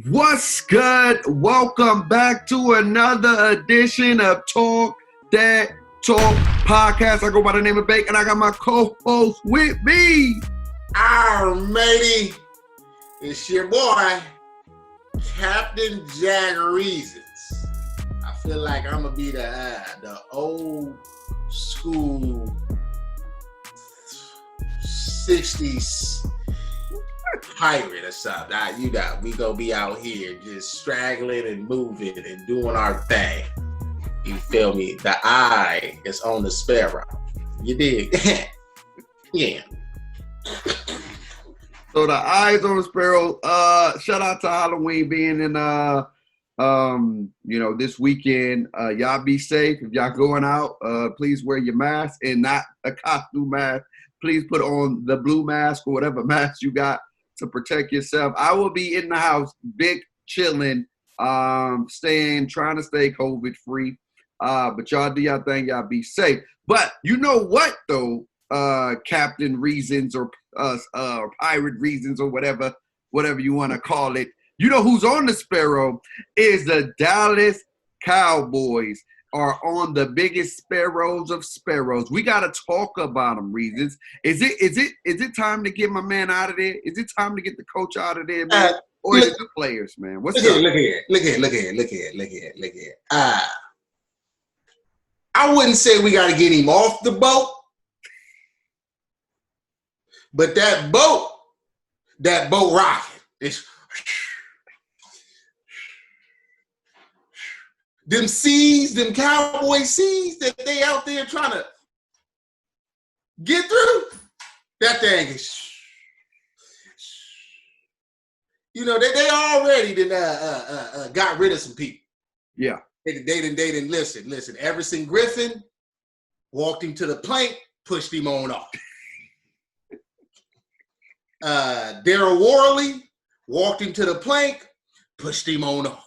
What's good? Welcome back to another edition of Dat Talk Podcast. I go by the name of Bake, and I got my co-host with me. Our matey, it's your boy, Captain Jack Reasons. I feel like I'm gonna be the old school 60s pirate or something. We gonna be out here just straggling and moving and doing our thing. You feel me? The eye is on the sparrow. You dig? Yeah. So the eyes on the sparrow. Shout out to Halloween being in this weekend. Y'all be safe. If y'all going out, please wear your mask and not a costume mask. Please put on the blue mask or whatever mask you got to protect yourself. I will be in the house, big chilling, trying to stay COVID free. But y'all do y'all thing, y'all be safe. But you know what though, Captain Reasons or Pirate Reasons or whatever you want to call it. You know who's on the Sparrow is the Dallas Cowboys are on the biggest sparrows of sparrows. We gotta talk about them, Reasons. Is it time to get my man out of there? Is it time to get the coach out of there, man? Or is it the players, man? What's up? Look here. I wouldn't say we got to get him off the boat, but that boat rocking. It's them cowboy seas that they out there trying to get through. That thing is, they already got rid of some people. Yeah. They didn't listen. Everson Griffin walked him to the plank, pushed him on off. Daryl Worley walked him to the plank, pushed him on off.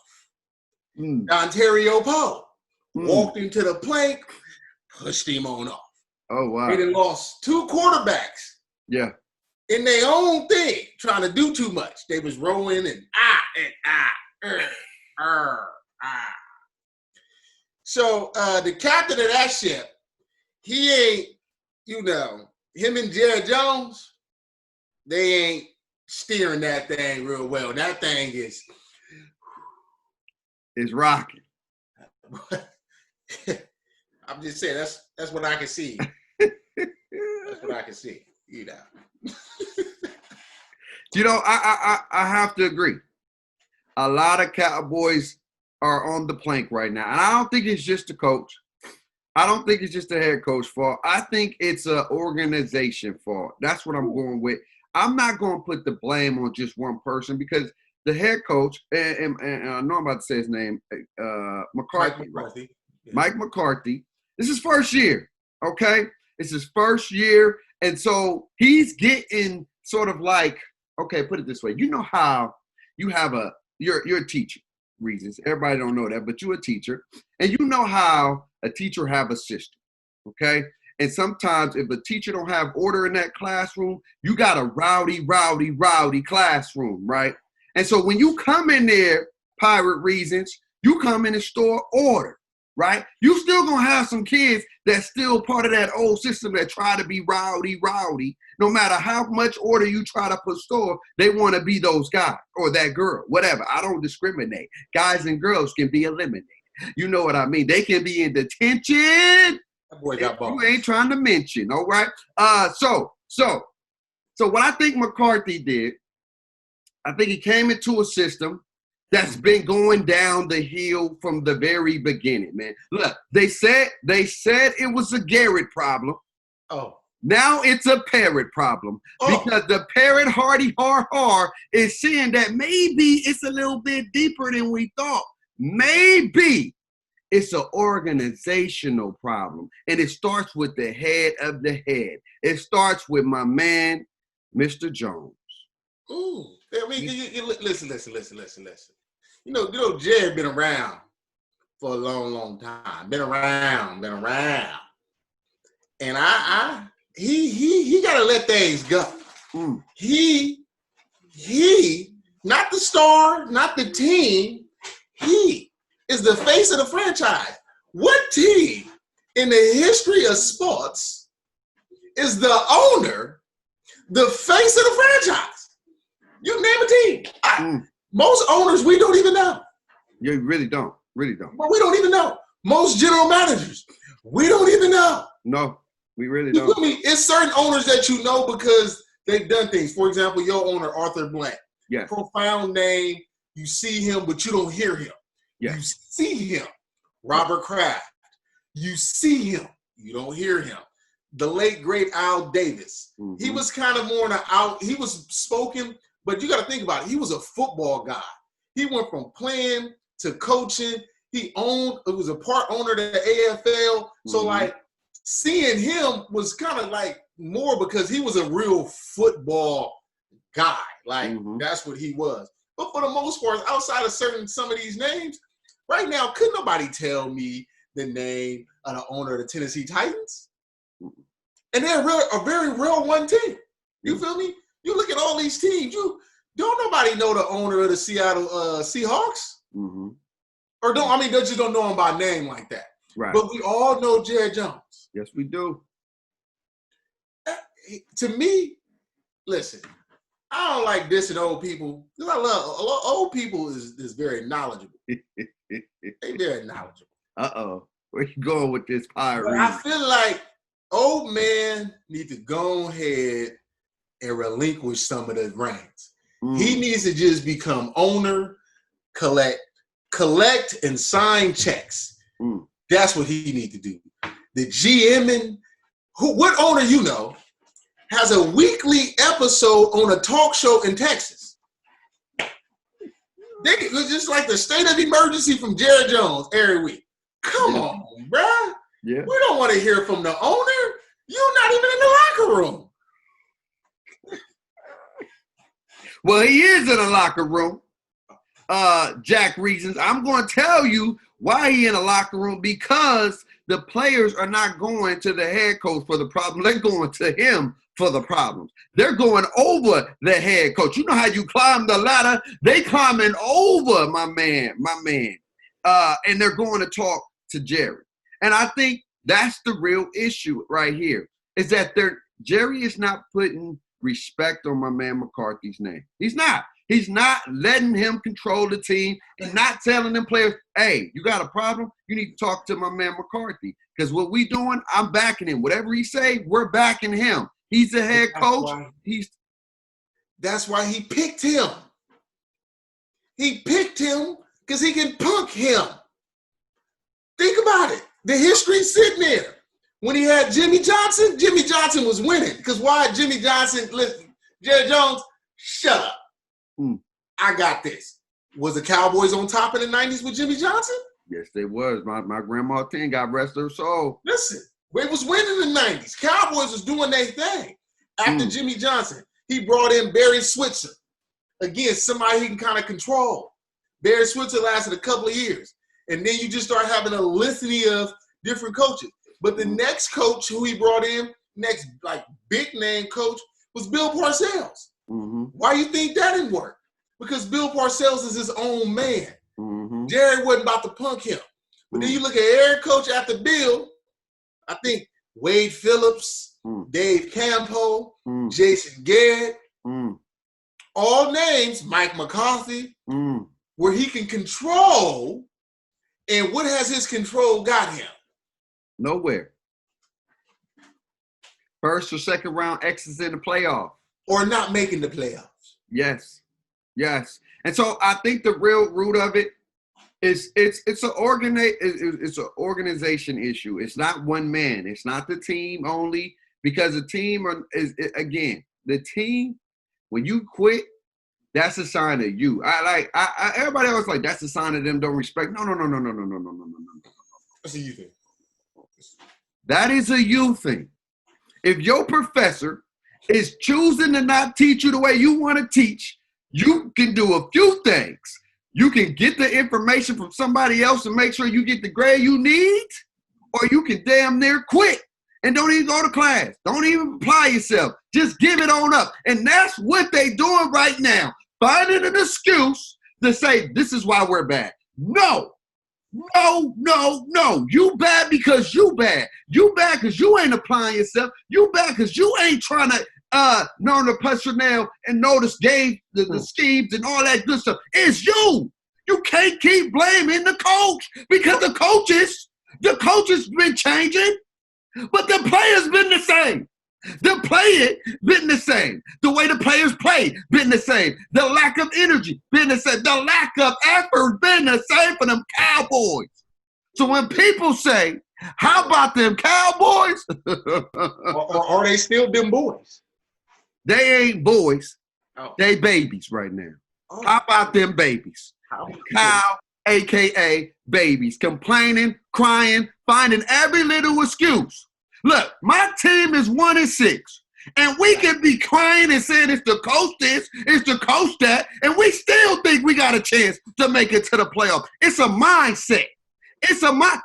Ontario Poe walked him to the plank, pushed him on off. Oh, wow. They done lost two quarterbacks. Yeah. In their own thing, trying to do too much. They was rolling and So the captain of that ship, he ain't, him and Jared Jones, they ain't steering that thing real well. That thing is rocking. I'm just saying that's what I can see. That's what I can see. I have to agree. A lot of Cowboys are on the plank right now. And I don't think it's just the coach. I don't think it's just the head coach fault. I think it's an organization fault. That's what I'm going with. I'm not going to put the blame on just one person because the head coach, and I know I'm about to say his name, McCarthy. Right? Yeah. Mike McCarthy. This is his first year, okay? It's his first year. And so he's getting sort of like, okay, put it this way. You know how you have you're a teacher. Reasons. Everybody don't know that, but you're a teacher. And you know how a teacher have a system, okay? And sometimes if a teacher don't have order in that classroom, you got a rowdy classroom, right? And so when you come in there, Pirate Reasons, you come in and store order, right? You still gonna have some kids that's still part of that old system that try to be rowdy. No matter how much order you try to put store, they want to be those guys or that girl, whatever. I don't discriminate. Guys and girls can be eliminated. You know what I mean? They can be in detention. That boy got balls. You ain't trying to mention, all right? So what I think McCarthy did, I think he came into a system that's been going down the hill from the very beginning, man. Look, they said it was a Garrett problem. Oh. Now it's a parrot problem because the parrot hardy har is seeing that maybe it's a little bit deeper than we thought. Maybe it's an organizational problem. And it starts with the head of the head. It starts with my man, Mr. Jones. Ooh. I mean, listen. Jared been around for a long time. Been around. And he gotta let things go. He not the star, not the team. He is the face of the franchise. What team in the history of sports is the owner, the face of the franchise? You name a team. Most owners we don't even know. You really don't. Really don't. But we don't even know. Most general managers, we don't even know. No, we really You don't. feel me? It's certain owners that you know because they've done things. For example, your owner, Arthur Blank. Yes. Profound name. You see him, but you don't hear him. Yes. You see him. Robert Kraft. You see him. You don't hear him. The late, great Al Davis. Mm-hmm. He was kind of more in out. He was spoken, but you got to think about it. He was a football guy. He went from playing to coaching. He was a part owner of the AFL. So, like, seeing him was kind of like more because he was a real football guy. Like, that's what he was. But for the most part, outside of some of these names, right now, could nobody tell me the name of the owner of the Tennessee Titans? And they're a very real one team. You feel me? You look at all these teams, don't nobody know the owner of the Seattle Seahawks? Or they just don't know him by name like that. Right. But we all know Jerry Jones. Yes, we do. To me, listen, I don't like dissing old people because I love old people is very knowledgeable. They very knowledgeable. Uh-oh. Where you going with this pirate? But I feel like old men need to go ahead and relinquish some of the reins. He needs to just become owner, collect and sign checks. That's what he needs to do. The GM what owner you know has a weekly episode on a talk show in Texas? They just like the state of emergency from Jerry Jones every week. Come on, bruh. Yeah. We don't want to hear from the owner. You're not even in the locker room. Well, he is in the locker room. Jack reasons. I'm going to tell you why he in the locker room, because the players are not going to the head coach for the problem. They're going to him for the problems. They're going over the head coach. You know how you climb the ladder? They climbing over my man. And they're going to talk to Jerry. And I think that's the real issue right here, is that Jerry is not putting respect on my man McCarthy's name. He's not. He's not letting him control the team and not telling them players, hey, you got a problem? You need to talk to my man McCarthy. Because what we doing, I'm backing him. Whatever he say, we're backing him. He's the head coach. That's why he picked him. He picked him because he can punk him. Think about it. The history's sitting there. When he had Jimmy Johnson was winning. Because why Jimmy Johnson, listen, Jerry Jones, shut up. I got this. Was the Cowboys on top in the 90s with Jimmy Johnson? Yes, they was. My grandma 10, God rest her soul. Listen, we was winning in the 90s. Cowboys was doing their thing. After Jimmy Johnson, he brought in Barry Switzer. Again, somebody he can kind of control. Barry Switzer lasted a couple of years. And then you just start having a litany of different coaches. But the next coach who he brought in, next like big name coach, was Bill Parcells. Why you think that didn't work? Because Bill Parcells is his own man. Jerry wasn't about to punk him. But then you look at every coach after Bill, I think Wade Phillips, Dave Campo, Jason Garrett, all names, Mike McCarthy, where he can control. And what has his control got him? Nowhere. First or second round exits in the playoff. Or not making the playoffs. Yes. And so I think the real root of it is it's an organization issue. It's not one man. It's not the team only, because the team the team, when you quit, that's a sign of you. Everybody else like that's a sign of them don't respect. No. That's a you thing. That is a you thing. If your professor is choosing to not teach you the way you want to teach, you can do a few things. You can get the information from somebody else and make sure you get the grade you need, or you can damn near quit and don't even go to class. Don't even apply yourself. Just give it on up. And that's what they doing right now. finding an excuse to say this is why we're bad. No. You bad because you bad. You bad because you ain't applying yourself. You bad because you ain't trying to learn the personnel and know the game, the schemes and all that good stuff. It's you. You can't keep blaming the coach because the coaches been changing, but the players been the same. The playing been the same. The way the players play been the same. The lack of energy been the same. The lack of effort been the same for them Cowboys. So when people say, how about them Cowboys? or are they still them boys? They ain't boys. Oh. They babies right now. Oh. How about them babies? Cow, a.k.a. babies, complaining, crying, finding every little excuse. Look, my team is 1-6, and we can be crying and saying it's the coach this, it's the coach that, and we still think we got a chance to make it to the playoff. It's a mindset.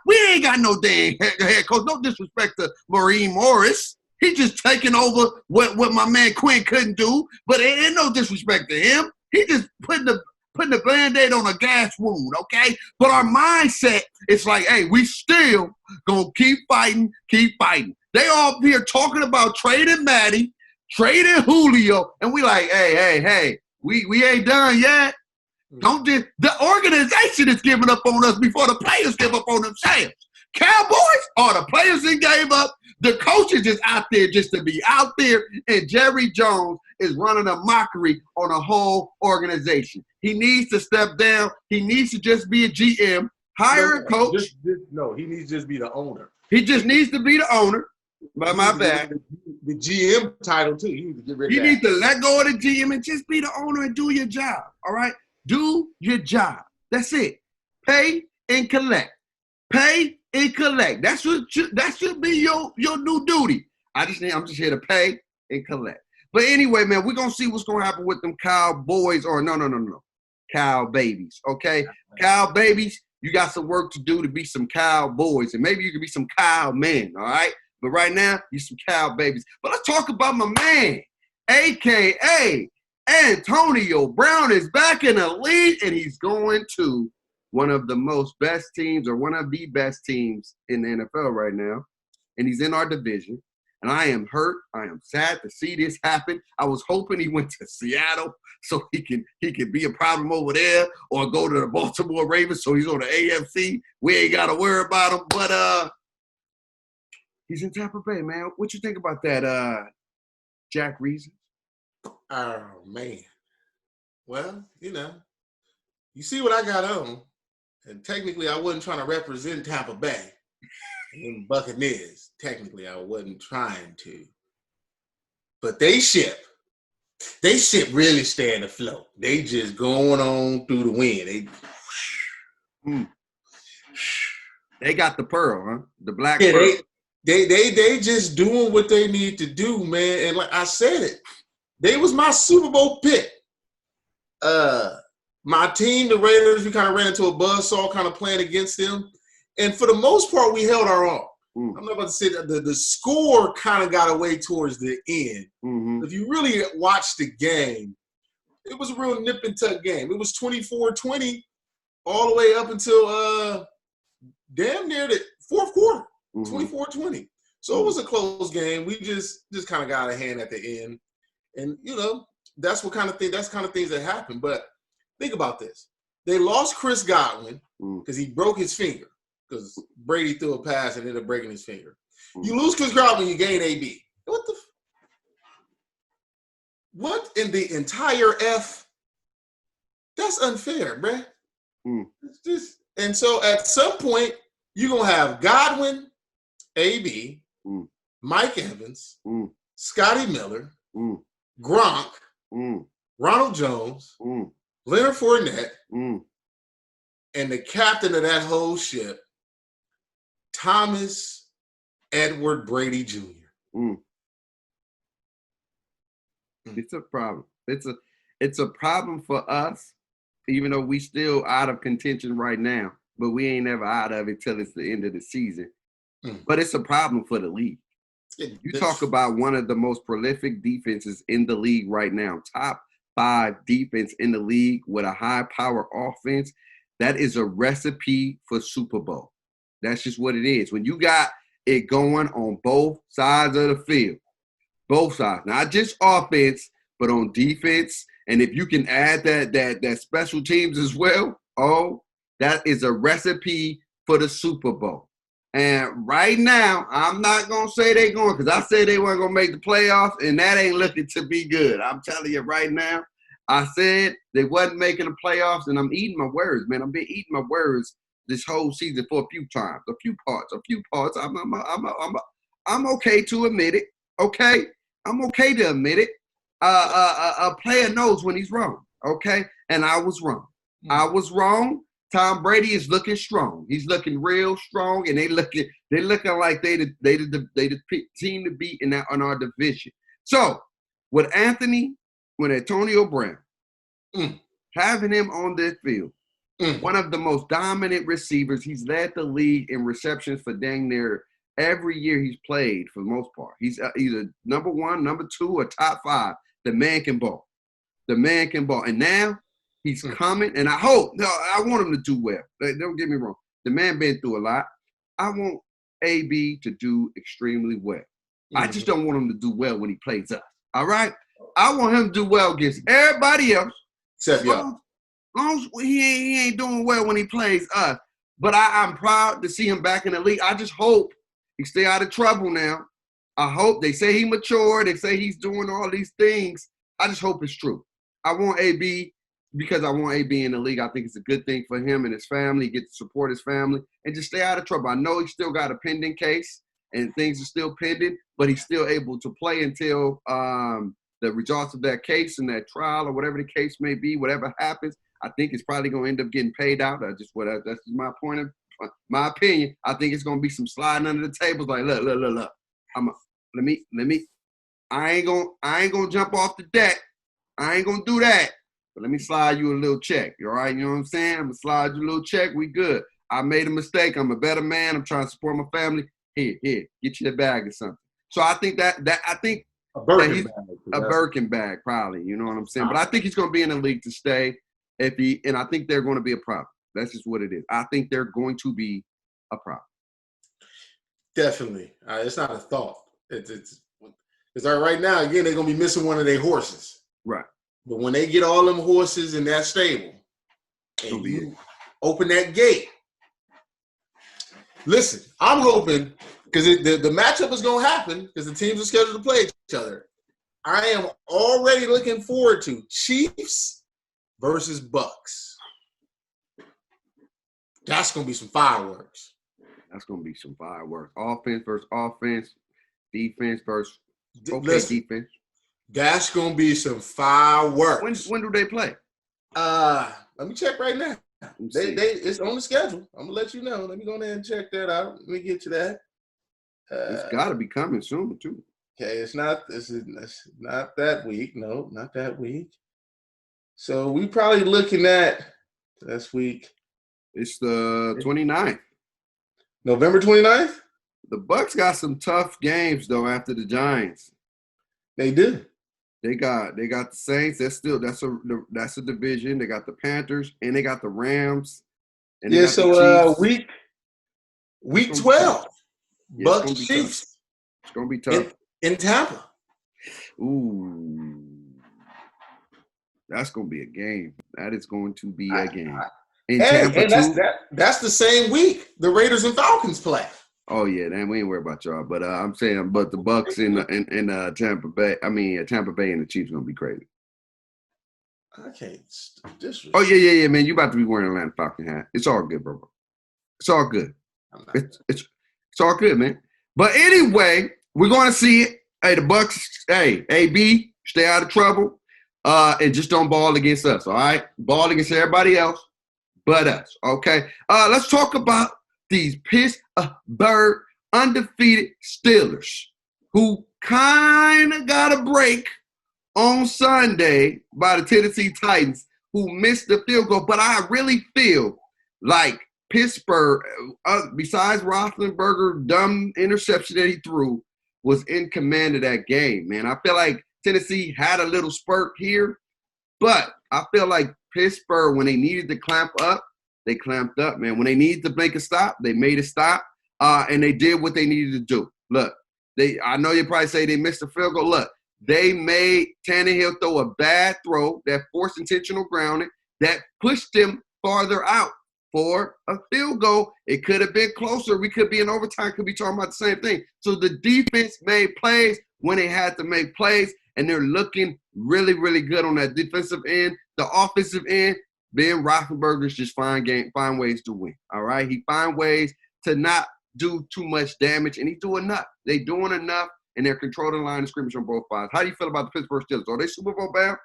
We ain't got no damn head coach. No disrespect to Maureen Morris. He just taking over what my man Quinn couldn't do, but it ain't no disrespect to him. He just putting the Band-Aid on a gas wound, okay? But our mindset is like, hey, we still gonna keep fighting. They all here talking about trading Matty, trading Julio, and we like, hey, we ain't done yet. Don't just the organization is giving up on us before the players give up on themselves. Cowboys, the players that gave up. The coach is just out there just to be out there, and Jerry Jones is running a mockery on a whole organization. He needs to step down. He needs to just be a GM, hire a coach. He needs to just be the owner. He just needs to be the owner. By my bad. The GM title, too. You need to get rid of that. You need to let go of the GM and just be the owner and do your job, all right? Do your job. That's it. Pay and collect. Pay and collect. That should be your new duty. I'm just here to pay and collect. But anyway, man, we're going to see what's going to happen with them Cowboys or no. Cow babies, okay? Cow babies, you got some work to do to be some Cowboys, and maybe you can be some cow men, all right? But right now, you're some cow babies. But let's talk about my man, a.k.a. Antonio Brown is back in the league, and he's going to one of the best teams or one of the best teams in the NFL right now, and he's in our division. And I am hurt. I am sad to see this happen. I was hoping he went to Seattle so he can be a problem over there, or go to the Baltimore Ravens so he's on the AFC. We ain't got to worry about him. But he's in Tampa Bay, man. What you think about that, Jack Reason? Oh, man. Well, you see what I got on. And technically, I wasn't trying to represent Tampa Bay. And Buccaneers, technically, I wasn't trying to. But they ship really staying afloat. They just going on through the wind. They got the pearl, huh? The black pearl. They just doing what they need to do, man. And like I said it, they was my Super Bowl pick. My team, the Raiders, we kind of ran into a buzzsaw kind of playing against them. And for the most part, we held our own. I'm not about to say that the score kind of got away towards the end. Mm-hmm. If you really watched the game, it was a real nip and tuck game. It was 24-20 all the way up until damn near the fourth quarter, 24-20. So it was a close game. We just kind of got a hand at the end. And, that's kind of things that happen. But think about this. They lost Chris Godwin because he broke his finger. Because Brady threw a pass and ended up breaking his finger. You lose Chris Godwin, you gain AB. What in the entire F? That's unfair, bruh. And so at some point, you're going to have Godwin, AB, Mike Evans, Scotty Miller, Gronk, Ronald Jones, Leonard Fournette, and the captain of that whole ship, Thomas Edward Brady Jr. It's a problem. It's a problem for us, even though we still out of contention right now, but we ain't ever out of it till it's the end of the season. But it's a problem for the league. You talk about one of the most prolific defenses in the league right now, top 5 defense in the league with a high power offense. That is a recipe for Super Bowl. That's just what it is. When you got it going on both sides of the field, both sides, not just offense, but on defense. And if you can add that special teams as well, that is a recipe for the Super Bowl. And right now, I'm not going to say they're going, because I said they weren't going to make the playoffs, and that ain't looking to be good. I'm telling you right now, I said they wasn't making the playoffs, and I'm eating my words, man. I've been eating my words this whole season for a few times, a few parts. I'm okay to admit it, okay? I'm okay to admit it. A player knows when he's wrong, okay? And I was wrong. I was wrong. Tom Brady is looking strong. He's looking real strong, and they're looking like they the team to beat in our division. So with Antonio Brown, having him on this field, one of the most dominant receivers, he's led the league in receptions for dang near every year he's played for the most part. He's either number 1, number 2, or top 5. The man can ball. And now he's coming, and I want him to do well. Don't get me wrong. The man been through a lot. I want AB to do extremely well. I just don't want him to do well when he plays us. All right? I want him to do well against everybody else. Except y'all. As long as he ain't doing well when he plays us. But I'm proud to see him back in the league. I just hope he stay out of trouble now. I hope they say he matured. They say he's doing all these things. I just hope it's true. I want AB because I want AB in the league. I think it's a good thing for him and his family. Get to support his family and just stay out of trouble. I know he's still got a pending case and things are still pending, but he's still able to play until the results of that case and that trial or whatever the case may be, whatever happens. I think it's probably going to end up getting paid out. That's just my opinion. I think it's going to be some sliding under the tables. Like, look. I ain't gonna jump off the deck. I ain't gonna do that. But let me slide you a little check. You all right? You know what I'm saying? I'm gonna slide you a little check. We good. I made a mistake. I'm a better man. I'm trying to support my family. Here, get you the bag or something. So I think a Birkin bag, probably. You know what I'm saying? But I think he's gonna be in the league to stay. And I think they're going to be a problem. That's just what it is. I think they're going to be a problem. Definitely. It's not a thought. It's like right now, again, they're going to be missing one of their horses. Right. But when they get all them horses in that stable and you open that gate, listen, I'm hoping, because the matchup is going to happen because the teams are scheduled to play each other. I am already looking forward to Chiefs versus Bucks. That's going to be some fireworks. Offense versus offense. Defense versus defense. That's going to be some fireworks. When do they play? Let me check right now. It's on the schedule. I'm going to let you know. Let me go ahead and check that out. Let me get you that. It's got to be coming soon, too. Okay, it's not that week. No, not that week. So we probably looking at this week. It's the 29th. November 29th? The Bucks got some tough games though after the Giants. They do. They got the Saints. That's a division. They got the Panthers and they got the Rams. And week 12. Bucks Chiefs. It's gonna be tough. In Tampa. Ooh. That's going to be a game. That is going to be a game. And that's the same week the Raiders and Falcons play. Oh, yeah. Then we ain't worried about y'all. But I'm saying, but the Bucks in Tampa Bay, Tampa Bay and the Chiefs going to be crazy. I can't. Oh, yeah, man. You about to be wearing an Atlanta Falcon hat. It's all good, bro. It's all good. It's all good, man. But anyway, we're going to see it. Hey, the Bucks, AB, stay out of trouble. And just don't ball against us, all right? Ball against everybody else but us, okay? Let's talk about these Pittsburgh undefeated Steelers who kind of got a break on Sunday by the Tennessee Titans who missed the field goal. But I really feel like Pittsburgh, besides Roethlisberger's dumb interception that he threw, was in command of that game, man. I feel like Tennessee had a little spurt here, But I feel like Pittsburgh, when they needed to clamp up, they clamped up, man. When they needed to make a stop, they made a stop, and they did what they needed to do. Look, I know you probably say they missed a field goal. Look, they made Tannehill throw a bad throw that forced intentional grounding that pushed him farther out for a field goal. It could have been closer. We could be in overtime, could be talking about the same thing. So the defense made plays when they had to make plays, and they're looking really, really good on that defensive end. The offensive end, Ben Roethlisberger's just find ways to win, all right? He find ways to not do too much damage, and he's doing enough. They doing enough, and they're controlling the line of scrimmage on both sides. How do you feel about the Pittsburgh Steelers? Are they Super Bowl bound?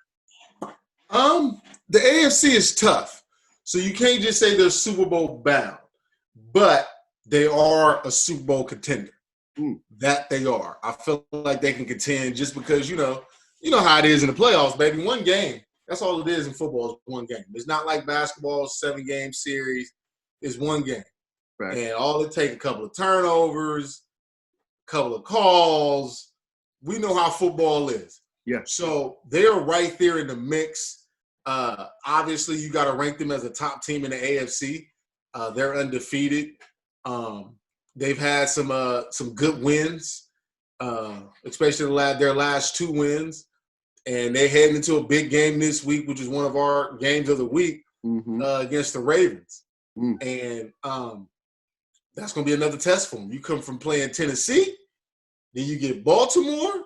The AFC is tough, so you can't just say they're Super Bowl bound, but they are a Super Bowl contender. That they are. I feel like they can contend just because, you know how it is in the playoffs, baby. One game. That's all it is in football, is one game. It's not like basketball, 7-game series. It's one game. Right. And all it takes, a couple of turnovers, a couple of calls. We know how football is. Yeah. So they're right there in the mix. Obviously, you got to rank them as a top team in the AFC. They're undefeated. They've had some good wins, especially their last 2 wins. And they're heading into a big game this week, which is one of our games of the week, against the Ravens. And that's going to be another test for them. You come from playing Tennessee, then you get Baltimore,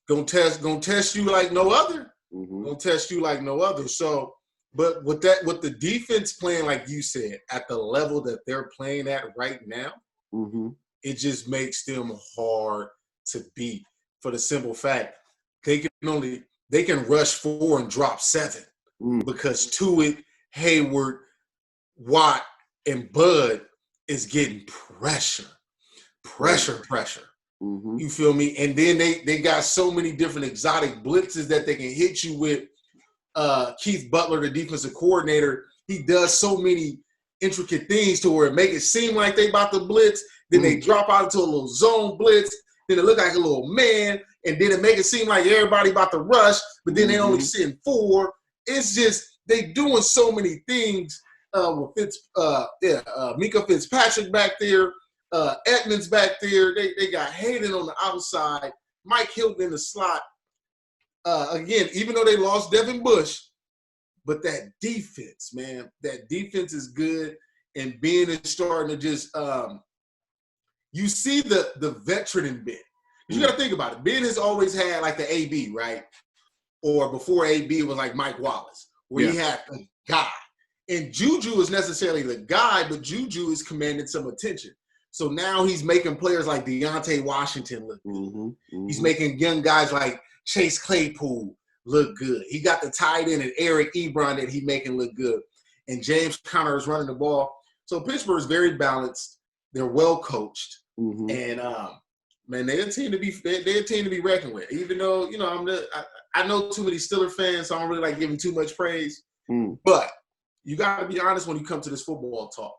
gonna test you like no other. Gonna test you like no other. So, but with the defense playing, like you said, at the level that they're playing at right now, it just makes them hard to beat, for the simple fact they can rush 4 and drop 7 because Tuitt, Hayward, Watt, and Bud is getting pressure. You feel me? And then they got so many different exotic blitzes that they can hit you with. Keith Butler, the defensive coordinator, he does so many intricate things to where it make it seem like they about to blitz, then they drop out into a little zone blitz, then it look like a little man, and then it make it seem like everybody about to rush, but then they only send 4. It's just they doing so many things with Mika Fitzpatrick back there, Edmonds back there. They got Hayden on the outside, Mike Hilton in the slot. Again, even though they lost Devin Bush, but that defense, man, that defense is good, and Ben is starting to just you see the veteran in Ben. You got to think about it. Ben has always had like the AB, right? Or before AB, it was like Mike Wallace, where he had a guy. And Juju is necessarily the guy, but Juju is commanding some attention. So now he's making players like Deontay Washington look good. He's making young guys like Chase Claypool look good. He got the tight end and Eric Ebron that he making look good. And James Conner is running the ball. So Pittsburgh is very balanced. They're well coached. And man, they're a team to be reckoned with. Even though, I know too many Steelers fans, so I don't really like giving too much praise. But you got to be honest when you come to this football talk.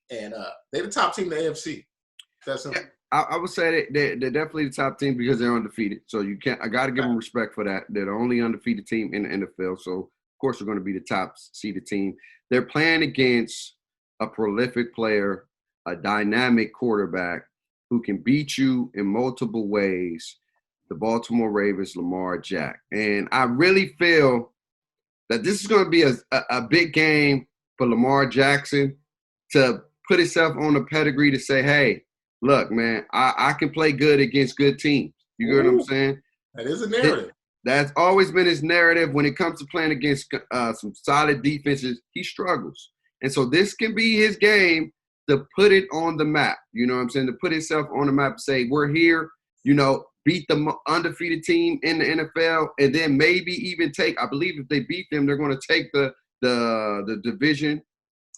And they're the top team in the AFC. That's something. I would say they're definitely the top team because they're undefeated. So I got to give them respect for that. They're the only undefeated team in the NFL. So, of course, they're going to be the top seeded team. They're playing against a prolific player, a dynamic quarterback who can beat you in multiple ways, the Baltimore Ravens, Lamar Jack. And I really feel that this is going to be a big game for Lamar Jackson to put himself on the pedigree to say, hey, look, man, I can play good against good teams. You get what I'm saying? That is a narrative. That's always been his narrative. When it comes to playing against some solid defenses, he struggles. And so this can be his game to put it on the map. You know what I'm saying? To put himself on the map and say, we're here, beat the undefeated team in the NFL, and then maybe even take, I believe if they beat them, they're going to take the division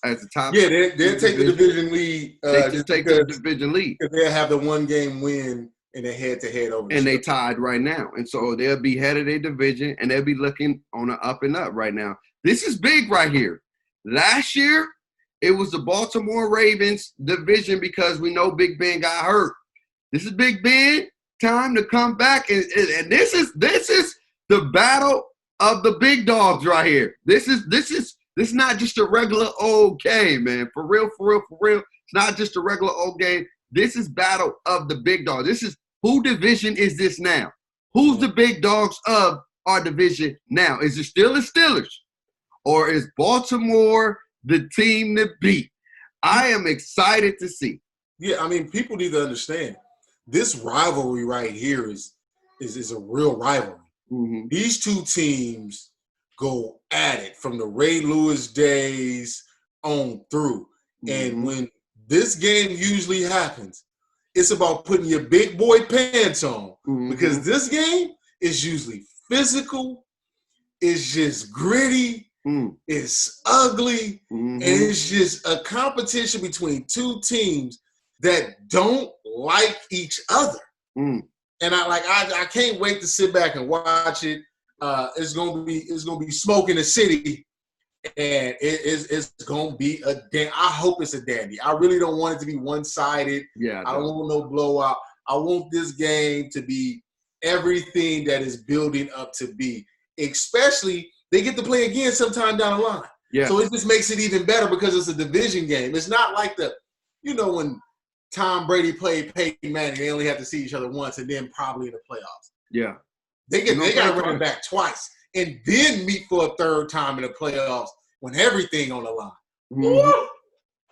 as the top. Yeah, they'll take the division lead. They just take the division lead. They'll have the 1-game win in a head-to-head over. And they tied right now. And so they'll be head of their division, and they'll be looking on an up and up right now. This is big right here. Last year, it was the Baltimore Ravens division because we know Big Ben got hurt. This is Big Ben time to come back, and this is the battle of the big dogs right here. This is not just a regular old game, man. For real. It's not just a regular old game. This is battle of the big dogs. This is who division is this now? Who's the big dogs of our division now? Is it still the Steelers? Or is Baltimore the team to beat? I am excited to see. Yeah, I mean, people need to understand this rivalry right here is a real rivalry. Mm-hmm. These two teams go at it from the Ray Lewis days on through. Mm-hmm. And when this game usually happens, it's about putting your big boy pants on. Mm-hmm. Because this game is usually physical, it's just gritty, it's ugly, and it's just a competition between two teams that don't like each other. And I can't wait to sit back and watch it. It's gonna be smoke in the city, and it's gonna be I hope it's a dandy. I really don't want it to be one-sided. Yeah, I don't want no blowout. I want this game to be everything that is building up to be. Especially they get to play again sometime down the line. Yeah. So it just makes it even better because it's a division game. It's not like when Tom Brady played Peyton Manning, they only have to see each other once and then probably in the playoffs. Yeah. They got to run it back twice and then meet for a third time in the playoffs when everything on the line. Mm-hmm.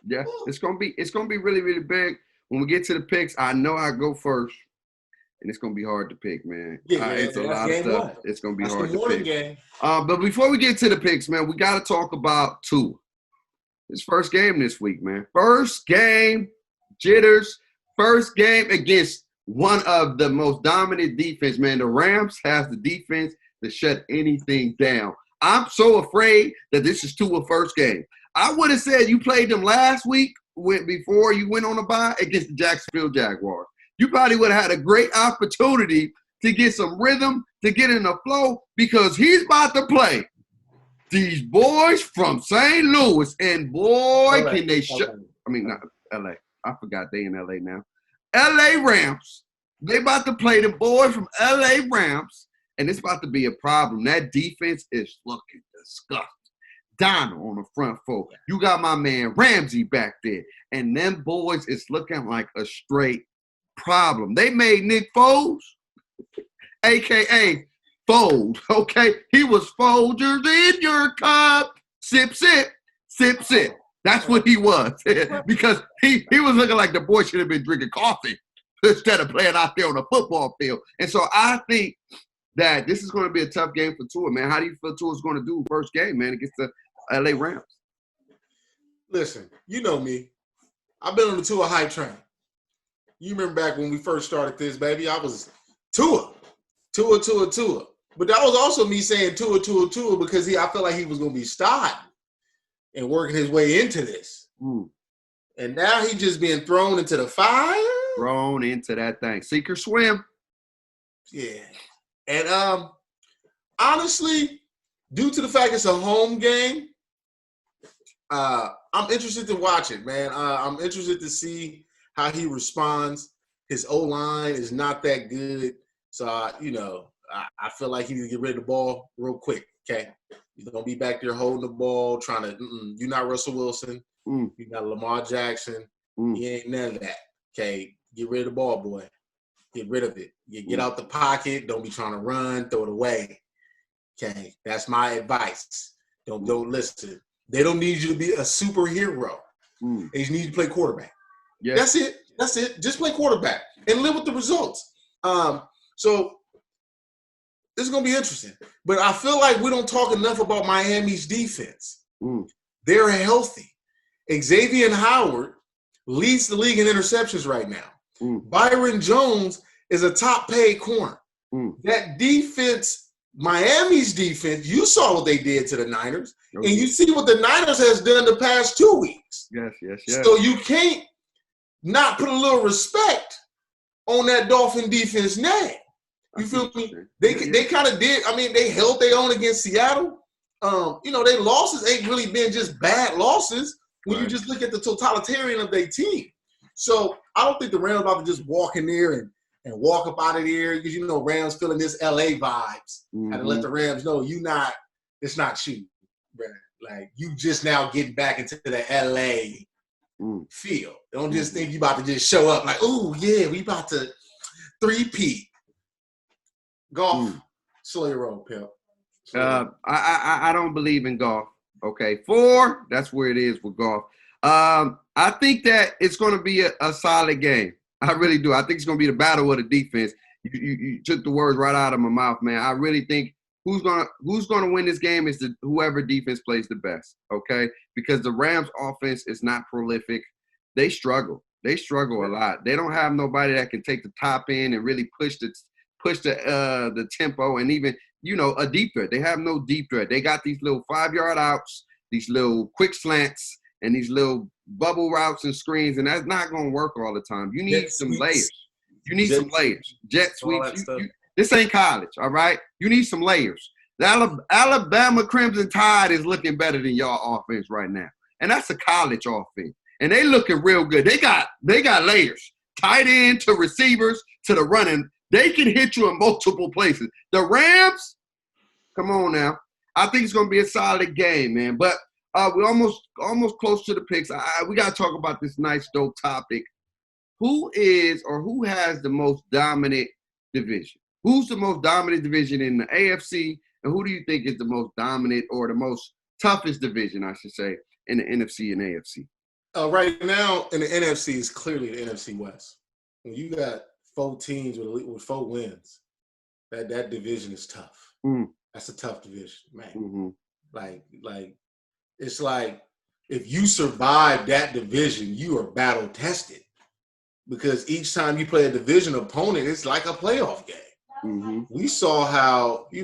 Yeah, it's gonna be really, really big. When we get to the picks, I know I go first, and it's gonna be hard to pick, man. Yeah, it's a lot of stuff. One. It's gonna be That's hard the to pick. Game. But before we get to the picks, man, we got to talk about Tua. His first game this week, man. First game, jitters. First game against one of the most dominant defense, man. The Rams has the defense to shut anything down. I'm so afraid that this is Tua's first game. I would have said you played them last week before you went on a bye against the Jacksonville Jaguars. You probably would have had a great opportunity to get some rhythm, to get in the flow, because he's about to play these boys from St. Louis. And boy, LA. can they shut – I mean, not L.A. I forgot they in L.A. now. L.A. Rams. They about to play the boys from L.A. Rams, and it's about to be a problem. That defense is looking disgusting. Donald on the front four. You got my man Ramsey back there. And them boys is looking like a straight problem. They made Nick Foles, a.k.a. Fold, okay? He was Folgers in your cup. Sip, sip, sip, sip. That's what he was. Because he was looking like the boy should have been drinking coffee instead of playing out there on the football field. And so I think that this is going to be a tough game for Tua, man. How do you feel Tua's going to do first game, man, against the LA Rams? Listen, you know me. I've been on the Tua hype train. You remember back when we first started this, baby, I was Tua. But that was also me saying Tua because I felt like he was going to be starting and working his way into this. And now he's just being thrown into the fire. Thrown into that thing. Sink or swim. Yeah. And honestly, due to the fact it's a home game, I'm interested to watch it, man. I'm interested to see how he responds. His O-line is not that good. So, I feel like he needs to get rid of the ball real quick, okay? He's going to be back there holding the ball, trying to you're not Russell Wilson. You're not Lamar Jackson. He ain't none of that, okay? Get rid of the ball, boy. Get rid of it. You get out the pocket. Don't be trying to run. Throw it away. Okay, that's my advice. Don't listen. They don't need you to be a superhero. They just need you to play quarterback. Yeah. That's it. Just play quarterback and live with the results. So this is going to be interesting. But I feel like we don't talk enough about Miami's defense. They're healthy. Xavier Howard leads the league in interceptions right now. Byron Jones is a top-paid corner. That defense, Miami's defense, you saw what they did to the Niners, and you see what the Niners has done the past 2 weeks. Yes. So you can't not put a little respect on that Dolphin defense name. You feel me? They kind of did. I mean, they held their own against Seattle. Their losses ain't really been just bad losses when you just look at the totalitarian of their team. So I don't think the Rams about to just walk in there and walk up out of there because Rams feeling this LA vibes. Mm-hmm. And to let the Rams know it's not you, bro. Like you just now getting back into the LA feel. Don't just think you about to just show up like, oh yeah, we about to 3-peat. Golf, slow your roll, pimp. I don't believe in golf. Okay, 4, that's where it is with golf. I think that it's going to be a solid game. I really do. I think it's going to be the battle of the defense. You took the words right out of my mouth, man. I really think who's gonna win this game is whoever defense plays the best. Okay, because the Rams' offense is not prolific. They struggle. They struggle a lot. They don't have nobody that can take the top end and really push the tempo and even a deep threat. They have no deep threat. They got these little 5-yard outs, these little quick slants, and these little bubble routes and screens, and that's not going to work all the time. You need some layers. You need some layers. Jet sweeps. This ain't college, all right? You need some layers. The Alabama Crimson Tide is looking better than y'all offense right now, and that's a college offense, and they looking real good. They got layers. Tight end to receivers to the running. They can hit you in multiple places. The Rams, come on now. I think it's going to be a solid game, man, but we're almost close to the picks. We got to talk about this nice, dope topic. Who has the most dominant division? Who's the most dominant division in the AFC, and who do you think is the most dominant or the most toughest division, I should say, in the NFC and AFC? Right now, in the NFC is clearly the NFC West. When you got 4 teams with 4 wins, that division is tough. That's a tough division, man. Mm-hmm. Like it's like if you survive that division, you are battle tested because each time you play a division opponent, it's like a playoff game. Mm-hmm. We saw how the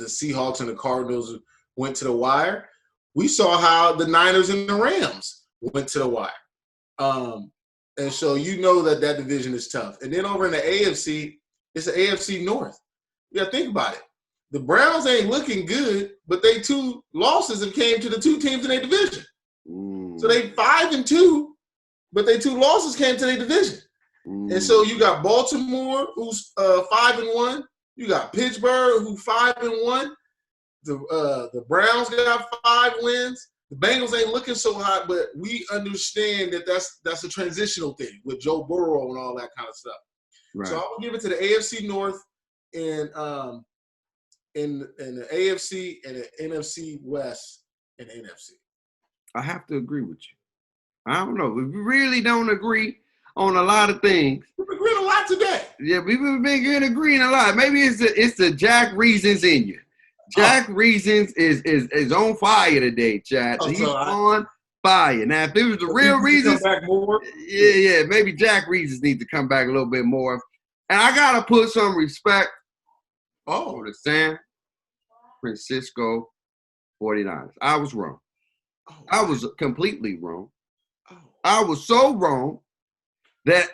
Seahawks and the Cardinals went to the wire. We saw how the Niners and the Rams went to the wire. And so that division is tough. And then over in the AFC, it's the AFC North. Yeah, think about it. The Browns ain't looking good, but they 2 losses have came to the 2 teams in their division. So they 5-2, but they 2 losses came to their division. And so you got Baltimore, who's 5-1. You got Pittsburgh, who 5-1. The Browns got 5 wins. The Bengals ain't looking so hot, but we understand that that's a transitional thing with Joe Burrow and all that kind of stuff. Right. So I will give it to the AFC North and in the AFC and the NFC West and the NFC. I have to agree with you. I don't know. We really don't agree on a lot of things. We've been agreeing a lot today. Yeah, we've been agreeing a lot. Maybe it's the Jack Reasons in you. Jack Reasons is on fire today, Chad. He's on fire. Now, if it was the real Reasons, come back more. Yeah, maybe Jack Reasons needs to come back a little bit more. And I gotta put some respect for the San Francisco 49ers. I was wrong. I was completely wrong. I was so wrong that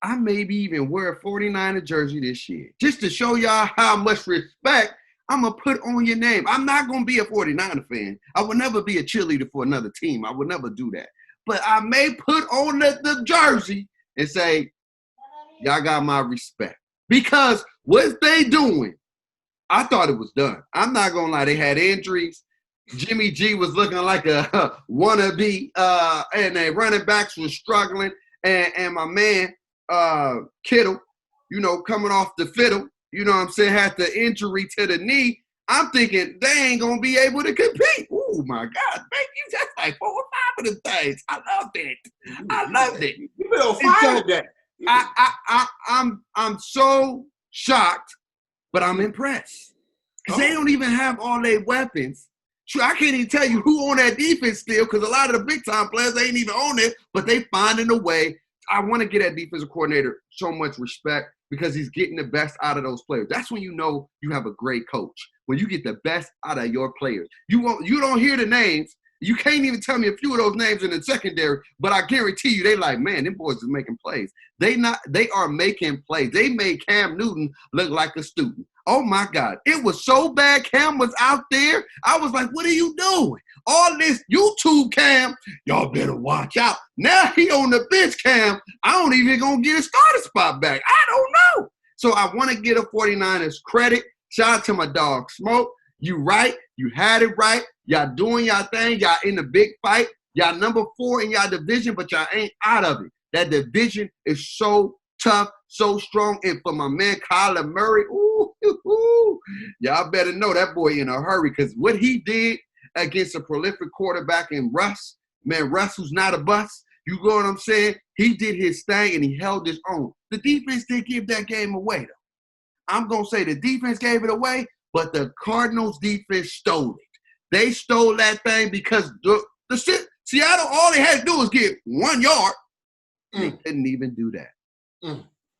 I maybe even wear a 49er jersey this year. Just to show y'all how much respect I'm going to put on your name. I'm not going to be a 49er fan. I would never be a cheerleader for another team. I would never do that. But I may put on the jersey and say, y'all got my respect. Because what they doing, I thought it was done. I'm not going to lie. They had injuries. Jimmy G was looking like a wannabe, and their running backs were struggling. And my man, Kittle, coming off the fiddle, had the injury to the knee. I'm thinking they ain't going to be able to compete. Oh, my God. Thank you. That's like 4 or 5 of the things. I loved it. You've been on fire today. I'm so shocked, but I'm impressed. Because they don't even have all their weapons. Sure, I can't even tell you who on that defense still because a lot of the big-time players ain't even on it, but they finding a way. I want to get that defensive coordinator so much respect because he's getting the best out of those players. That's when you know you have a great coach, when you get the best out of your players. You don't hear the names. You can't even tell me a few of those names in the secondary, but I guarantee you they like, man, them boys is making plays. They are making plays. They made Cam Newton look like a student. Oh, my God. It was so bad Cam was out there. I was like, what are you doing? All this YouTube Cam, y'all better watch out. Now he on the bench Cam. I don't even going to get a starter spot back. I don't know. So I want to give the 49ers credit. Shout out to my dog, Smoke. You right. You had it right. Y'all doing y'all thing. Y'all in the big fight. Y'all number 4 in y'all division, but y'all ain't out of it. That division is so tough, so strong. And for my man, Kyler Murray, y'all better know that boy in a hurry, because what he did against a prolific quarterback in Russ, who's not a bust, you know what I'm saying? He did his thing, and he held his own. The defense did give that game away, though. I'm going to say the defense gave it away, but the Cardinals' defense stole it. They stole that thing because the Seattle, all they had to do was get 1 yard. They couldn't even do that.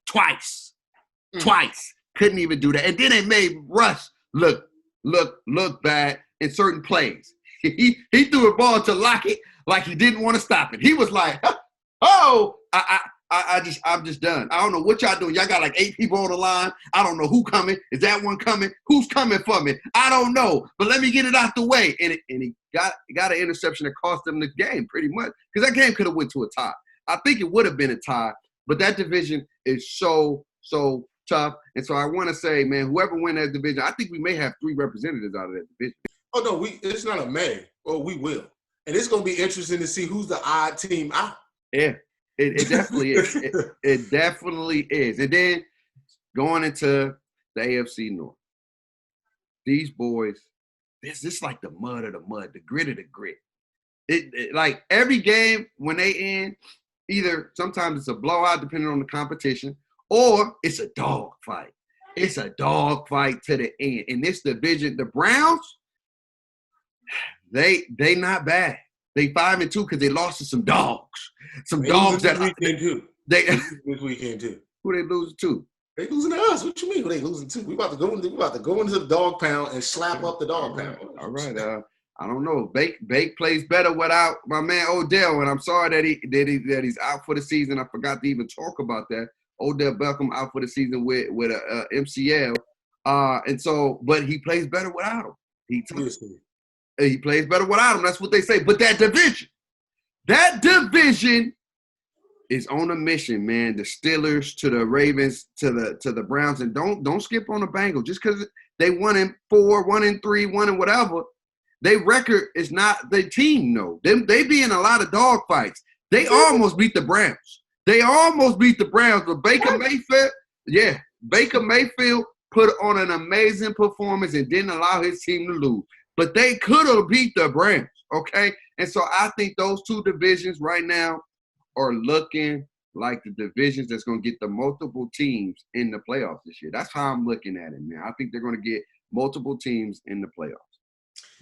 Twice. Couldn't even do that. And then they made Russ look bad in certain plays. He threw a ball to Lockett like he didn't want to stop it. He was like, oh, I'm just done. I don't know what y'all doing. Y'all got like 8 people on the line. I don't know who coming. Is that one coming? Who's coming for me? I don't know. But let me get it out the way. And he got an interception that cost them the game pretty much, because that game could have went to a tie. I think it would have been a tie, but that division is so tough. And so I want to say, man, whoever win that division, I think we may have 3 representatives out of that division. Oh, no, it's not a may. Oh, we will. And it's going to be interesting to see who's the odd team out. Yeah, it definitely is. It definitely is. And then going into the AFC North, these boys, it's like the mud of the mud, the grit of the grit. It like every game when they end, either sometimes it's a blowout depending on the competition, or it's a dog fight. It's a dog fight to the end. In this division, the Browns, they not bad. They 5-2 because they lost to some dogs. Some dogs that this weekend too. Who they losing to? They losing to us. What you mean? Who they losing to? We about to go into the dog pound and slap up the dog pound. All right. I don't know. Bake plays better without my man Odell, and I'm sorry that he's out for the season. I forgot to even talk about that. Odell Beckham out for the season with a MCL, and so, but he plays better without him. He plays better without him. That's what they say. But that division is on a mission, man. The Steelers to the Ravens to the Browns, and don't skip on the Bengals just because they 1-4, 1-3, 1 and whatever. Their record is not the team. No, they be in a lot of dog fights. They almost beat the Browns. But Baker Mayfield put on an amazing performance and didn't allow his team to lose. But they could have beat the Browns, okay? And so I think those 2 divisions right now are looking like the divisions that's going to get the multiple teams in the playoffs this year. That's how I'm looking at it, man. I think they're going to get multiple teams in the playoffs.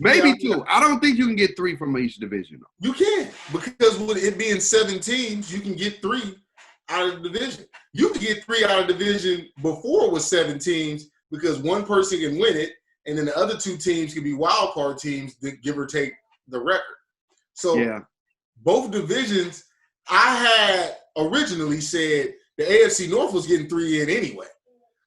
Maybe 2. I don't think you can get 3 from each division, though. You can, because with it being 7 teams, you can get 3 out of the division. You can get 3 out of the division before it was 7 teams, because one person can win it, and then the other 2 teams can be wild card teams that give or take the record. So both divisions, I had originally said the AFC North was getting 3 in anyway,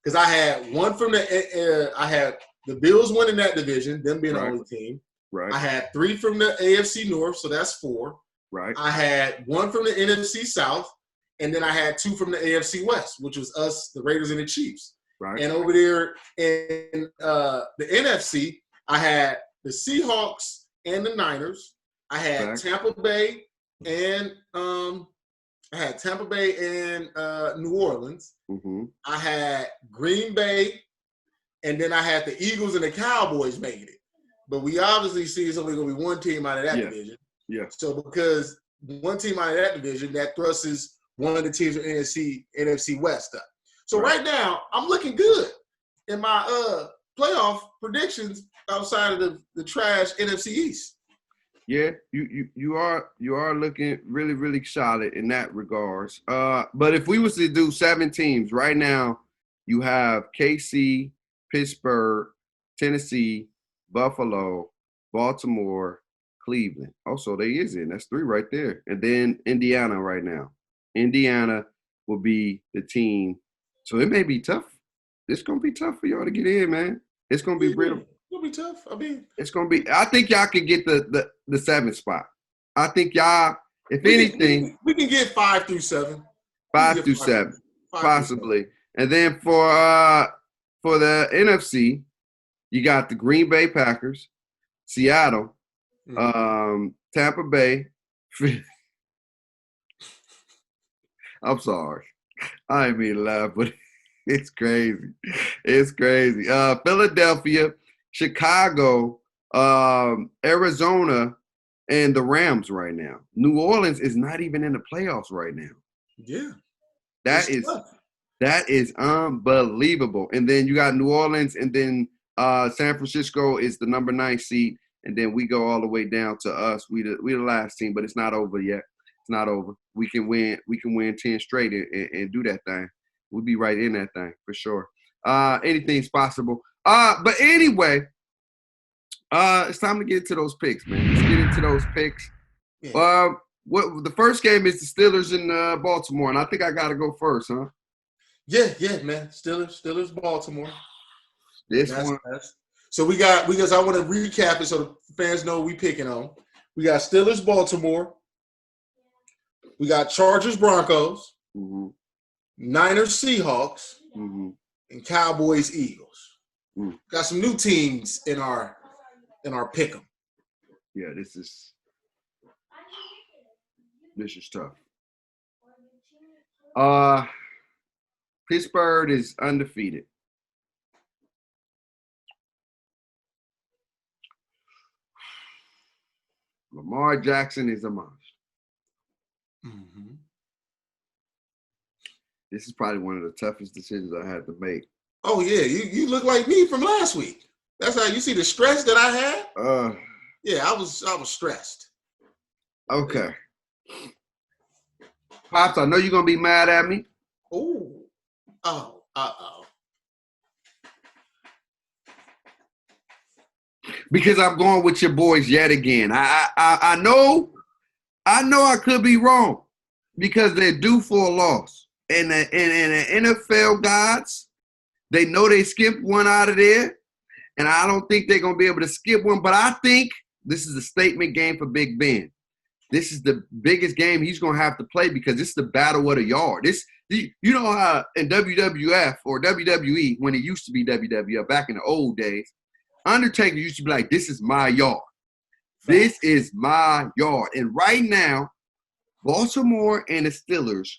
because I had one from I had the Bills winning that division, them being the only team. Right. I had 3 from the AFC North, so that's 4. Right. I had 1 from the NFC South, and then I had 2 from the AFC West, which was us, the Raiders, and the Chiefs. Right. And over there in the NFC, I had the Seahawks and the Niners. I had Tampa Bay and New Orleans. Mm-hmm. I had Green Bay. And then I had the Eagles and the Cowboys making it. But we obviously see it's only going to be 1 team out of that division. Yeah. So because 1 team out of that division, that thrusts one of the teams in NFC West up. So right now, I'm looking good in my playoff predictions outside of the trash NFC East. Yeah, you are looking really, really solid in that regards. But if we was to do 7 teams right now, you have KC, Pittsburgh, Tennessee, Buffalo, Baltimore, Cleveland. Also, they is in. That's 3 right there. And then Indiana right now. Indiana will be the team. So it may be tough. It's going to be tough for y'all to get in, man. It's going to be real. It's going to be tough. I mean, it's going to be – I think y'all can get the 7th spot. I think y'all, if anything – we can get 5 through 7. 5 through 7, possibly. And then for the NFC, you got the Green Bay Packers, Seattle, Tampa Bay. I'm sorry. I didn't mean to laugh, but it's crazy. It's crazy. Philadelphia, Chicago, Arizona, and the Rams right now. New Orleans is not even in the playoffs right now. Yeah. That is unbelievable. And then you got New Orleans, and then San Francisco is the number 9 seed, and then we go all the way down to us. We the last team, but it's not over yet. It's not over. We can win 10 straight and do that thing. We'll be right in that thing for sure. Anything's possible. But anyway, it's time to get into those picks, man. Let's get into those picks. Yeah. What the first game is the Steelers in Baltimore, and I think I gotta go first, huh? Yeah, man. Steelers, Baltimore. This one. So because I want to recap it so the fans know we picking on. We got Steelers, Baltimore. We got Chargers, Broncos. Mm-hmm. Niners, Seahawks. Mm-hmm. And Cowboys, Eagles. Mm. Got some new teams in our pick'em. Yeah, this is tough. Pittsburgh is undefeated. Lamar Jackson is a monster. Mm-hmm. This is probably one of the toughest decisions I had to make. Oh yeah, you look like me from last week. That's how you see the stress that I had. Yeah, I was stressed. Okay. Pops, I know you're gonna be mad at me. Because I'm going with your boys yet again. I know I could be wrong because they're due for a loss. And the NFL gods, they know they skipped one out of there. And I don't think they're going to be able to skip one. But I think this is a statement game for Big Ben. This is the biggest game he's going to have to play because this is the battle of the yard. You know how in WWF or WWE, when it used to be WWF back in the old days, Undertaker used to be like, this is my yard. This is my yard. And right now, Baltimore and the Steelers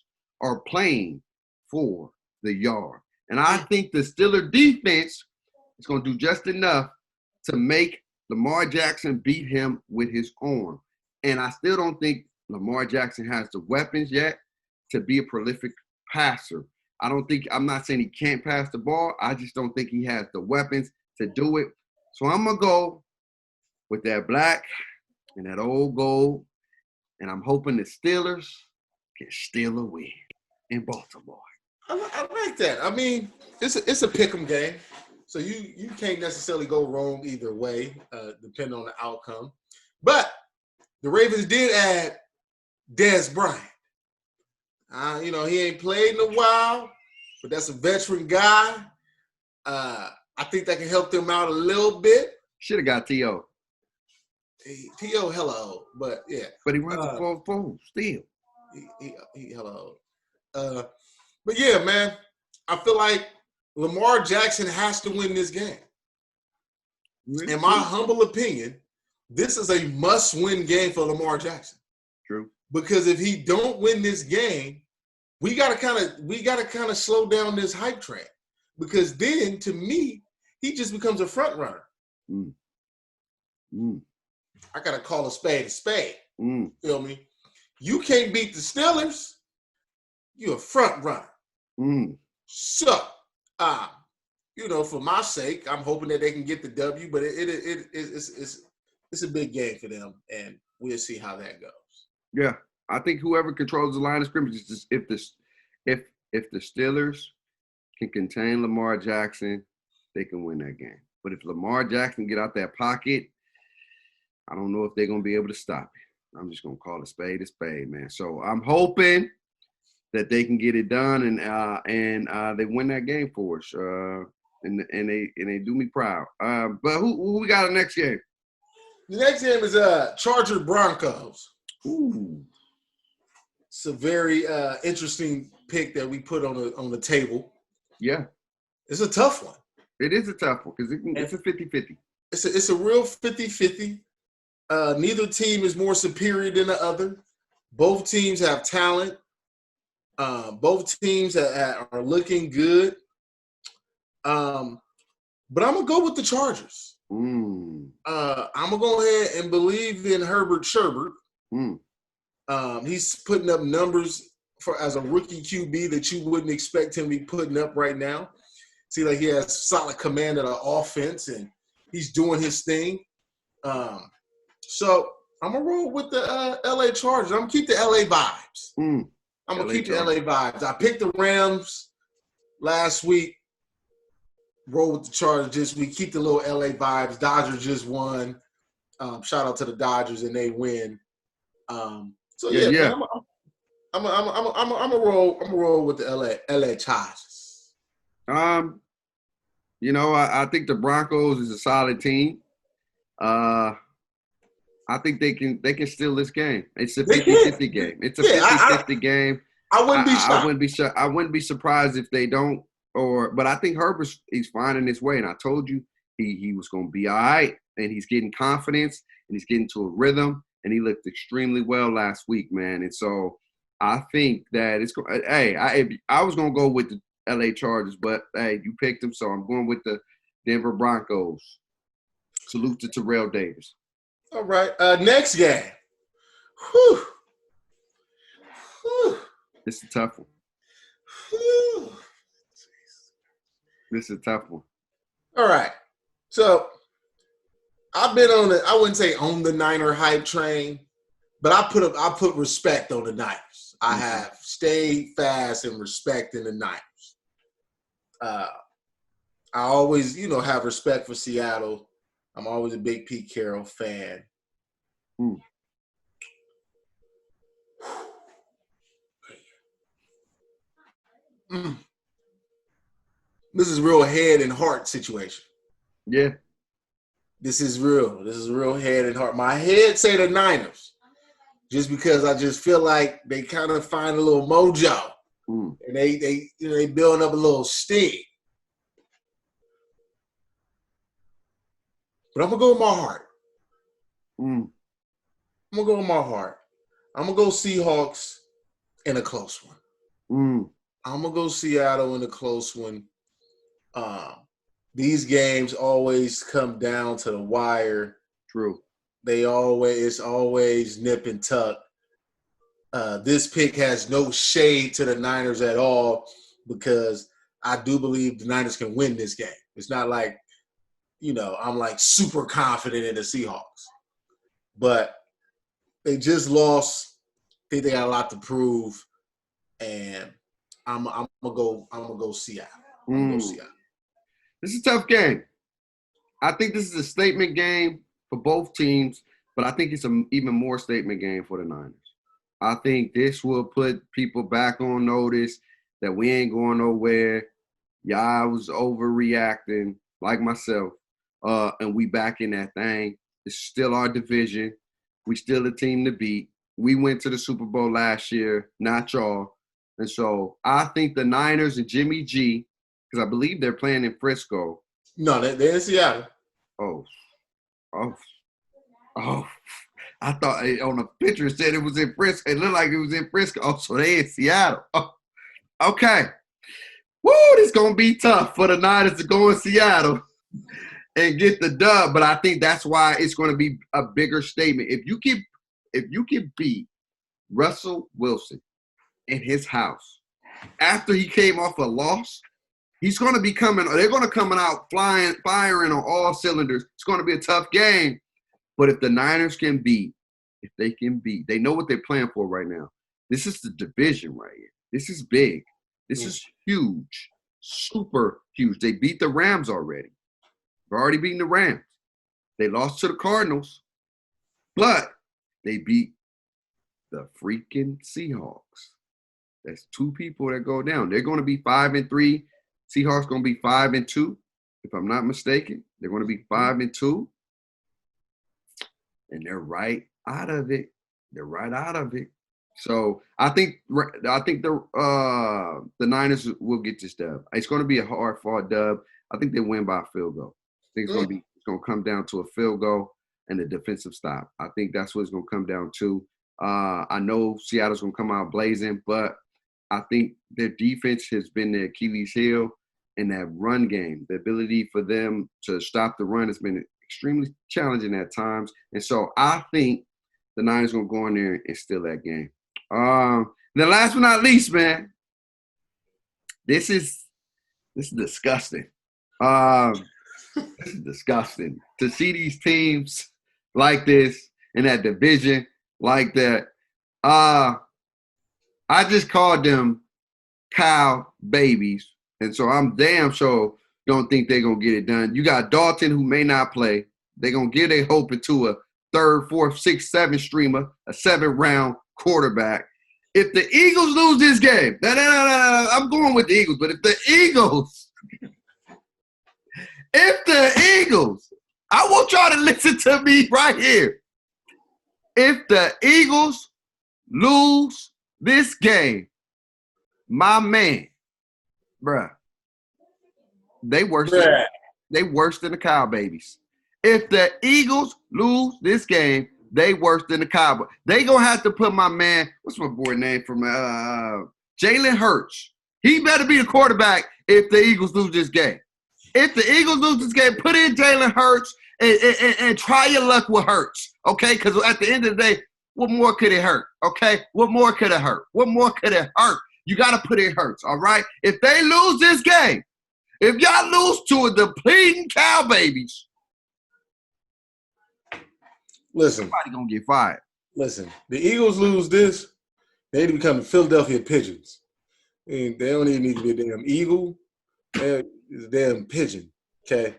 are playing for the yard. And I think the Steeler defense is going to do just enough to make Lamar Jackson beat him with his arm. And I still don't think Lamar Jackson has the weapons yet to be a prolific passer. I'm not saying he can't pass the ball. I just don't think he has the weapons to do it. So I'm going to go with that black and that old gold. And I'm hoping the Steelers can steal a win in Baltimore. I like that. I mean, it's a pick'em game. So you can't necessarily go wrong either way, depending on the outcome. But the Ravens did add Dez Bryant. He ain't played in a while, but that's a veteran guy. I think that can help them out a little bit. Should have got T.O. T.O. hella old, but yeah. But he runs a 4-4 still. He hella old. But yeah, man, I feel like Lamar Jackson has to win this game. Really? In my humble opinion, this is a must-win game for Lamar Jackson. True. Because if he don't win this game, we gotta kind of slow down this hype train. Because then, to me, he just becomes a front runner. I gotta call a spade a spade. Feel me? You can't beat the Steelers. You're a front runner. So, for my sake, I'm hoping that they can get the W. But it's a big game for them, and we'll see how that goes. Yeah, I think whoever controls the line of scrimmage is if the Steelers can contain Lamar Jackson, they can win that game. But if Lamar Jackson get out that pocket, I don't know if they're going to be able to stop it. I'm just going to call a spade, man. So I'm hoping that they can get it done and they win that game for us. And they do me proud. But who we got in the next game? The next game is Chargers Broncos. Ooh. It's a very interesting pick that we put on the table. Yeah. It's a tough one. It is a tough one because it's a 50-50. It's a real 50-50. Neither team is more superior than the other. Both teams have talent. Both teams are looking good. But I'm going to go with the Chargers. I'm going to go ahead and believe in Herbert Sherbert. He's putting up numbers as a rookie QB that you wouldn't expect him to be putting up right now. See, like he has solid command of the offense, and he's doing his thing. So I'm going to roll with the LA Chargers. I'm going to keep the LA vibes. I'm going to keep the LA vibes. I picked the Rams last week. Roll with the Chargers this week. Keep the little LA vibes. Dodgers just won. Shout out to the Dodgers, and they win. So yeah. Man, I'm a roll with the LA Chargers. I think the Broncos is a solid team. I think they can steal this game. It's a 50-50 game. It's a 50-50 game. I wouldn't be shocked. I wouldn't be surprised if they don't. But I think he's finding his way, and I told you he was going to be all right, and he's getting confidence, and he's getting to a rhythm, and he looked extremely well last week, man. And so I think that it's going. Hey, I was going to go with the LA Chargers, but hey, you picked them, so I'm going with the Denver Broncos. Salute to Terrell Davis. All right, next game. Whew. This is a tough one. Whew. This is a tough one. All right. So I've been I wouldn't say on the Niner hype train, but I put respect on the Niners. I have stayed fast and respect in the Niners. I always, have respect for Seattle. I'm always a big Pete Carroll fan. This is real head and heart situation. Yeah. This is real. This is real head and heart. My head say the Niners, just because I just feel like they kind of find a little mojo, and they building up a little steam. But I'm gonna go with my heart. I'm gonna go with my heart. I'm gonna go Seahawks in a close one. I'm gonna go Seattle in a close one. These games always come down to the wire. True. It's always nip and tuck. This pick has no shade to the Niners at all, because I do believe the Niners can win this game. It's not like, I'm like super confident in the Seahawks, but they just lost. I think they got a lot to prove, and I'm gonna go Seattle. I'm gonna go Seattle. This is a tough game. I think this is a statement game for both teams, but I think it's an even more statement game for the Niners. I think this will put people back on notice that we ain't going nowhere. Y'all was overreacting like myself, and we back in that thing. It's still our division. We still a team to beat. We went to the Super Bowl last year, not y'all. And so I think the Niners and Jimmy G, because I believe they're playing in Frisco. No, they're in Seattle. Oh. I thought on the picture it said it was in Frisco. It looked like it was in Frisco. Oh, so they in Seattle. Oh, okay. Woo, this going to be tough for the Niners to go in Seattle and get the dub. But I think that's why it's going to be a bigger statement. If you can beat Russell Wilson in his house after he came off a loss, they're going to be coming out firing on all cylinders. It's going to be a tough game. But if the Niners can beat, they know what they're playing for right now. This is the division right here. This is big. This is huge, super huge. They beat the Rams already. They've already beaten the Rams. They lost to the Cardinals, but they beat the freaking Seahawks. That's two people that go down. They're going to be 5-3. Seahawks going to be 5-2, if I'm not mistaken. They're going to be 5-2. And they're right out of it. So I think the Niners will get this dub. It's going to be a hard fought dub. I think they win by a field goal. I think it's going to come down to a field goal and a defensive stop. I think that's what it's going to come down to. I know Seattle's going to come out blazing, but I think their defense has been their Achilles heel, and that run game, the ability for them to stop the run has been extremely challenging at times. And so I think the Niners going to go in there and steal that game. Then last but not least, man, this is disgusting. This is disgusting to see these teams like this in that division like that. I just called them cow babies, and so I'm damn sure don't think they're gonna get it done. You got Dalton, who may not play. They're gonna give their hope into a 3rd, 4th, 6th, 7th streamer, a 7th round quarterback. If the Eagles lose this game, I'm going with the Eagles, but if the Eagles, I want y'all to listen to me right here. If the Eagles lose this game, my man, bruh, they worse than the Cow Babies. If the Eagles lose this game, they worse than the Cowboys. They gonna have to put my man, what's my boy name from Jalen Hurts. He better be the quarterback if the Eagles lose this game. If the Eagles lose this game, put in Jalen Hurts and try your luck with Hurts, okay? Because at the end of the day, what more could it hurt, okay? What more could it hurt? What more could it hurt? You got to put in Hurts, all right? If they lose this game, if y'all lose to a depleting Cow Babies, listen, somebody going to get fired. Listen, the Eagles lose this, they become the Philadelphia Pigeons. And they don't even need to be a damn eagle. They're a damn pigeon, okay?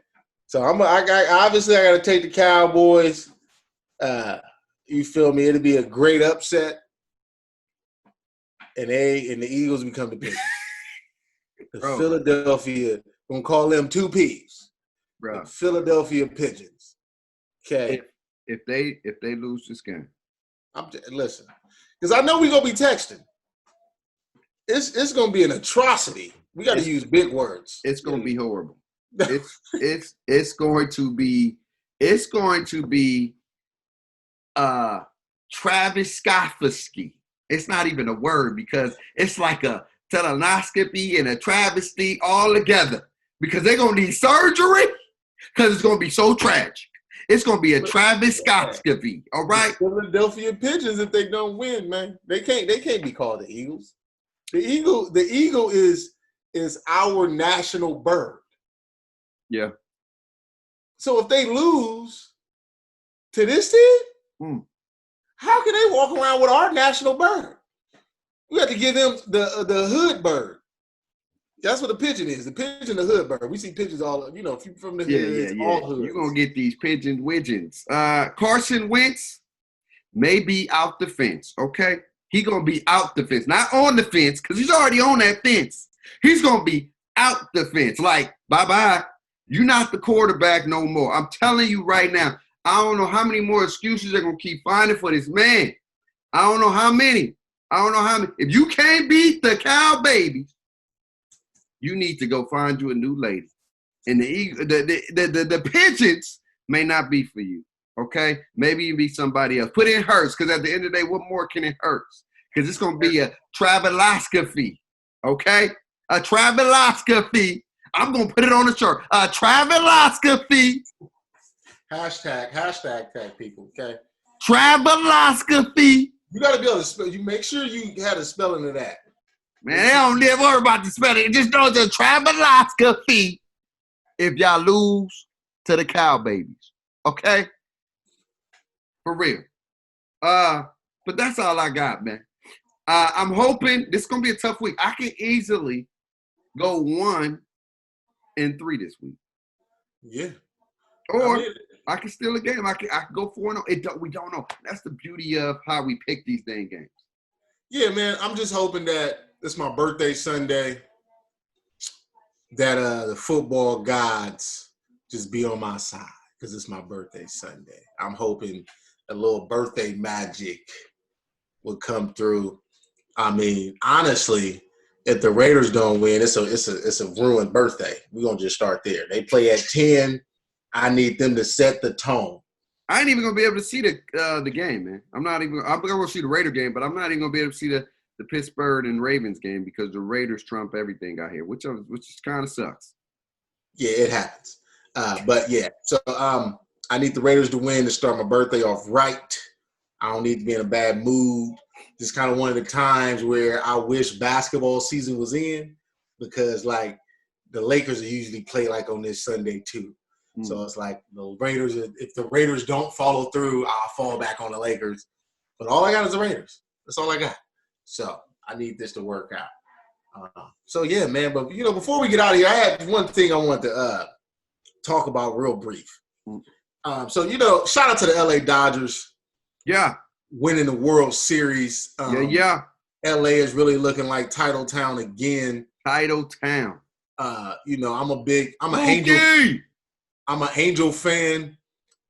So I got to take the Cowboys. You feel me? It'll be a great upset, and the Eagles become the pigeons. Philadelphia, gonna call them 2 P's. Bro. The Philadelphia Pigeons. Okay. If they lose this game, listen, because I know we're gonna be texting. It's gonna be an atrocity. We got to use big words. It's gonna be horrible. It's going to be Travis Skoffsky. It's not even a word because it's like a telenoscopy and a travesty all together because they're gonna need surgery because it's gonna be so tragic. It's gonna be a Travis Skoffsky. All right. The Philadelphia Pigeons, if they don't win, man, they can't be called the Eagles. The eagle is our national bird. Yeah. So if they lose to this team, how can they walk around with our national bird? We have to give them the hood bird. That's what a pigeon is. The pigeon, the hood bird. We see pigeons all, if you're from the hood, it's all hood. You're going to get these pigeon widgeons. Carson Wentz may be out the fence, okay? He's going to be out the fence. Not on the fence, because he's already on that fence. He's going to be out the fence. Like, bye-bye. You're not the quarterback no more. I'm telling you right now. I don't know how many more excuses they're going to keep finding for this man. I don't know how many. If you can't beat the Cow Babies, you need to go find you a new lady. And the Pigeons may not be for you, okay? Maybe you be somebody else. Put in Hurts, because at the end of the day, what more can it hurt? Because it's going to be a traveloscopy, okay? A traveloscopy. I'm going to put it on the shirt. A traveloscopy. Hashtag tag people, okay? Traveloscopy. You got to be able to spell. You make sure you have the spelling of that. Man, they don't live worry about the spelling. Just know it's a traveloscopy if y'all lose to the Cow Babies. Okay? For real. But that's all I got, man. I'm hoping this is going to be a tough week. I can easily go 1-3 this week. Yeah. Or I can steal a game. I can go 4-0. We don't know. That's the beauty of how we pick these dang games. Yeah, man. I'm just hoping that it's my birthday Sunday, that the football gods just be on my side because it's my birthday Sunday. I'm hoping a little birthday magic, would come through. I mean, honestly, if the Raiders don't win, it's a ruined birthday. We're gonna just start there. They play at 10. I need them to set the tone. I ain't even gonna be able to see the game, man. I'm gonna see the Raider game, but I'm not even gonna be able to see the Pittsburgh and Ravens game because the Raiders trump everything out here, which kind of sucks. Yeah, it happens. But yeah, so I need the Raiders to win to start my birthday off right. I don't need to be in a bad mood. This is kind of one of the times where I wish basketball season was in because, like, the Lakers usually play, like, on this Sunday, too. So it's like the Raiders, if the Raiders don't follow through, I'll fall back on the Lakers. But all I got is the Raiders. That's all I got. So I need this to work out. So, yeah, man. But, before we get out of here, I had one thing I wanted to talk about real brief. So, shout out to the LA Dodgers. Yeah. Winning the World Series. Yeah. LA is really looking like Title Town again. Title Town. I'm an Angel fan.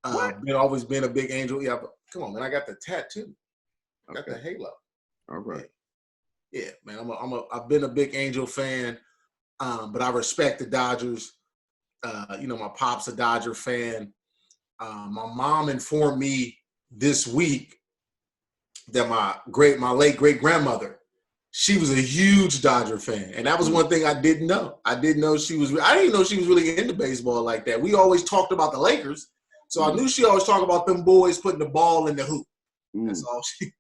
Always been a big Angel. Yeah, but come on, man. I got the tattoo. I got the halo. All right. Yeah, man. I've been a big Angel fan. But I respect the Dodgers. My pop's a Dodger fan. My mom informed me this week that my late great grandmother, she was a huge Dodger fan, and that was one thing I didn't know. I didn't know she was really into baseball like that. We always talked about the Lakers, so I knew she always talked about them boys putting the ball in the hoop. That's all she.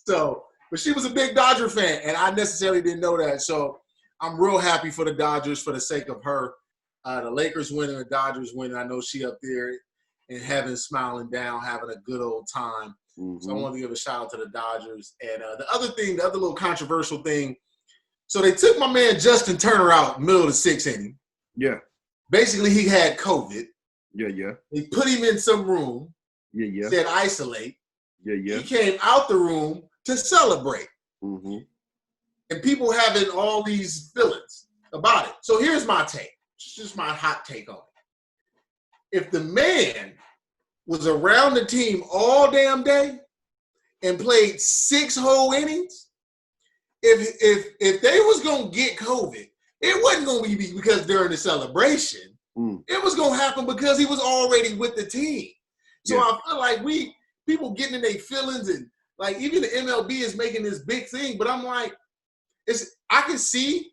So, but she was a big Dodger fan, and I necessarily didn't know that. So I'm real happy for the Dodgers for the sake of her. The Lakers winning, the Dodgers winning. I know she up there in heaven, smiling down, having a good old time. So I wanted to give a shout out to the Dodgers. And the other little controversial thing, so they took my man Justin Turner out middle of the sixth inning. Yeah. Basically, he had COVID. Yeah. They put him in some room. Yeah. Said isolate. Yeah. He came out the room to celebrate. And people having all these feelings about it. So here's my take. It's just my hot take on it. If the man was around the team all damn day and played 6 whole innings, if they was going to get COVID, it wasn't going to be because during the celebration. It was going to happen because he was already with the team. So I feel like people getting in their feelings, and like even the MLB is making this big thing, but I'm like, I can see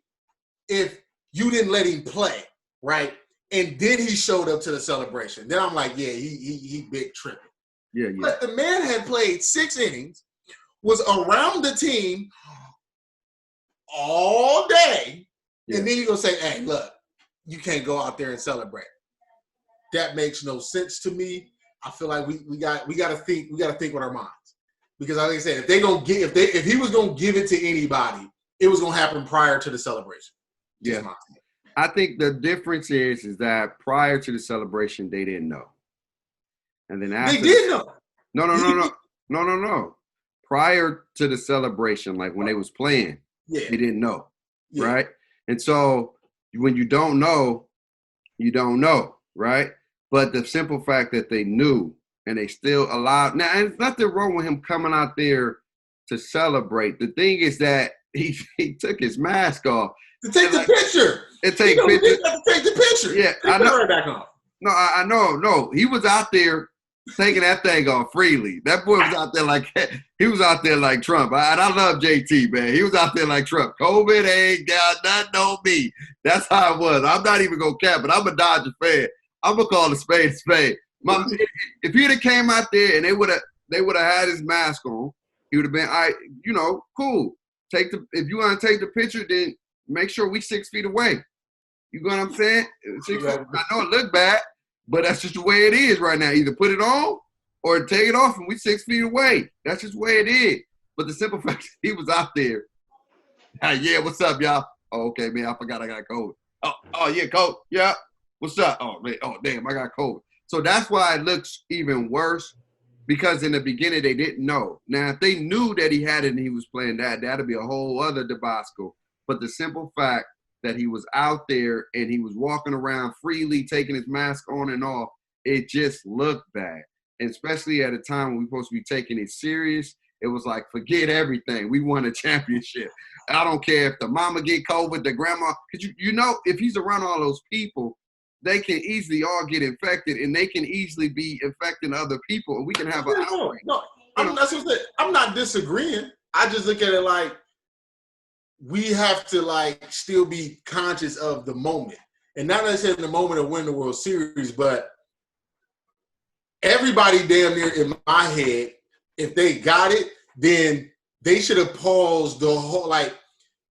if you didn't let him play, right? And then he showed up to the celebration. Then I'm like, yeah, he big tripping. Yeah. But the man had played 6 innings, was around the team all day, and then you're gonna say, hey, look, you can't go out there and celebrate. That makes no sense to me. I feel like we gotta think with our minds. Because like I said, if he was gonna give it to anybody, it was gonna happen prior to the celebration. Yeah. I think the difference is that prior to the celebration, they didn't know. And then after they did know. No. Prior to the celebration, like when they was playing, they didn't know, right? And so when you don't know, you don't know, right? But the simple fact that they knew and they still allowed – now, there's nothing wrong with him coming out there to celebrate. The thing is that he took his mask off. To take the picture. Take the picture. Yeah, I know. Right back on. No, I know. No, he was out there taking that thing off freely. That boy was out there like Trump. And I love JT, man. He was out there like Trump. COVID ain't got nothing on me. That's how it was. I'm not even gonna cap, but I'm a Dodger fan. I'm gonna call a spade a spade. If he'd have came out there and they would have had his mask on, he would have been, cool. If you want to take the picture, then make sure we 6 feet away. You know what I'm saying? I know it look bad, but that's just the way it is right now. Either put it on or take it off and we 6 feet away. That's just the way it is. But the simple fact he was out there. Yeah, what's up, y'all? Oh, okay, man, I forgot I got COVID. Oh yeah, coach. Yeah. What's up? Oh, man. Oh, damn, I got COVID. So that's why it looks even worse, because in the beginning they didn't know. Now, if they knew that he had it and he was playing that'd be a whole other debacle. But the simple fact that he was out there and he was walking around freely, taking his mask on and off, it just looked bad. And especially at a time when we're supposed to be taking it serious it was like, forget everything. We won a championship. I don't care if the mama get COVID, the grandma, because you know, if he's around all those people, they can easily all get infected, and they can easily be infecting other people, and we can have an outbreak. No, that's what I'm saying. I'm not disagreeing. I just look at it like we have to like still be conscious of the moment, and not necessarily the moment of winning the World Series, but everybody damn near in my head, if they got it, then they should have paused the whole like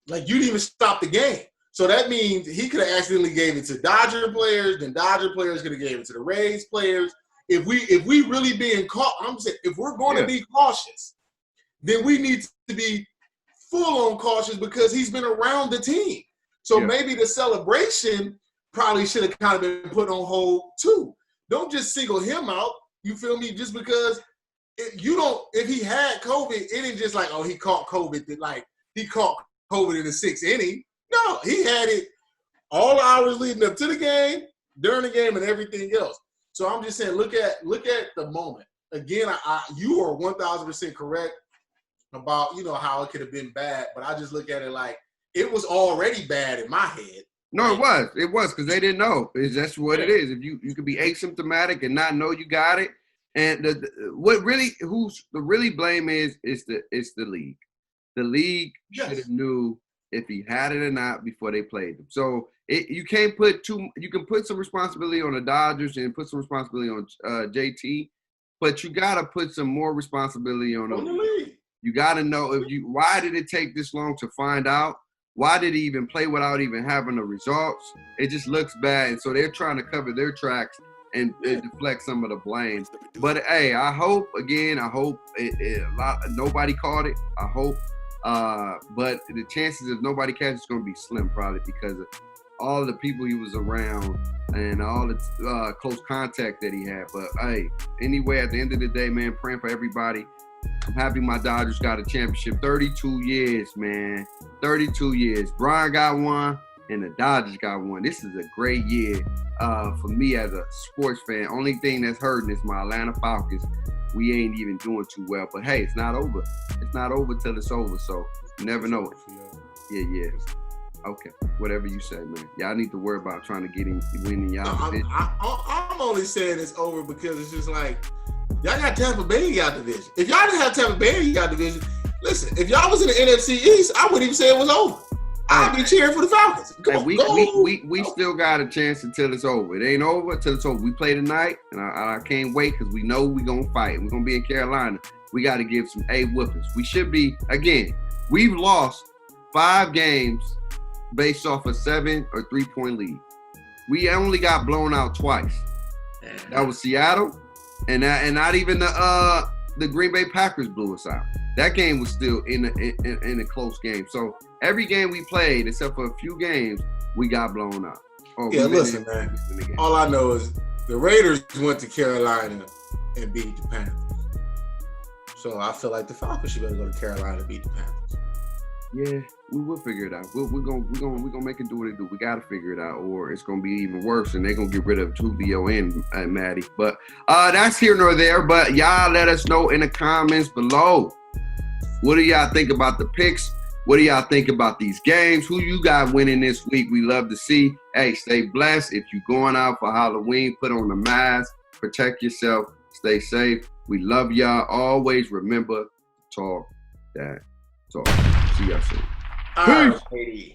you didn't even stop the game. So that means he could have accidentally gave it to Dodger players, then Dodger players could have gave it to the Rays players. If we really being caught, I'm saying if we're going to be cautious, then we need to be full on cautious because he's been around the team. So maybe the celebration probably should have kind of been put on hold too. Don't just single him out. You feel me? Just because if he had COVID, it ain't just like, oh, he caught COVID. Like he caught COVID in the 6th inning. No, he had it all hours leading up to the game, during the game, and everything else. So I'm just saying, look at the moment. Again, you are 1,000% correct about how it could have been bad, but I just look at it like it was already bad in my head. No, it was because they didn't know. That's what it is. If you could be asymptomatic and not know you got it, and the really blame is the league. The league should have knew if he had it or not before they played him. So you can't put you can put some responsibility on the Dodgers and put some responsibility on JT, but you got to put some more responsibility on the league. You got to know why did it take this long to find out? Why did he even play without even having the results? It just looks bad. And so they're trying to cover their tracks and deflect some of the blame. But hey, I hope nobody caught it. I hope. But the chances of nobody catching is going to be slim probably because of all the people he was around and all the close contact that he had. But hey, anyway, at the end of the day, man, praying for everybody. I'm happy my Dodgers got a championship. 32 years, man. 32 years. Brian got one and the Dodgers got one. This is a great year for me as a sports fan. Only thing that's hurting is my Atlanta Falcons. We ain't even doing too well. But, hey, it's not over. It's not over till it's over, so you never know it. Yeah. Okay, whatever you say, man. Y'all need to worry about trying to winning y'all division. I'm only saying it's over because it's just like, y'all got Tampa Bay in y'all division. If y'all didn't have Tampa Bay in y'all division, listen, if y'all was in the NFC East, I wouldn't even say it was over. I'd be cheering for the Falcons. We still got a chance until it's over. It ain't over until it's over. We play tonight, and I can't wait because we know we're going to fight. We're going to be in Carolina. We got to give some whoopings. We should be, again, we've lost 5 games based off a 7 or 3-point lead. We only got blown out twice. That was Seattle, and not even the Green Bay Packers blew us out. That game was still in a close game. So every game we played, except for a few games, we got blown out. Listen, man. All I know is the Raiders went to Carolina and beat the Panthers. So I feel like the Falcons should better go to Carolina and beat the Panthers. Yeah, we will figure it out. We're gonna make it do what it do. We gotta figure it out, or it's gonna be even worse, and they're gonna get rid of Julio and Maddie. But that's here nor there. But y'all let us know in the comments below. What do y'all think about the picks? What do y'all think about these games? Who you got winning this week? We love to see. Hey, stay blessed. If you're going out for Halloween, put on a mask. Protect yourself. Stay safe. We love y'all. Always remember to talk that talk. See y'all soon. Peace.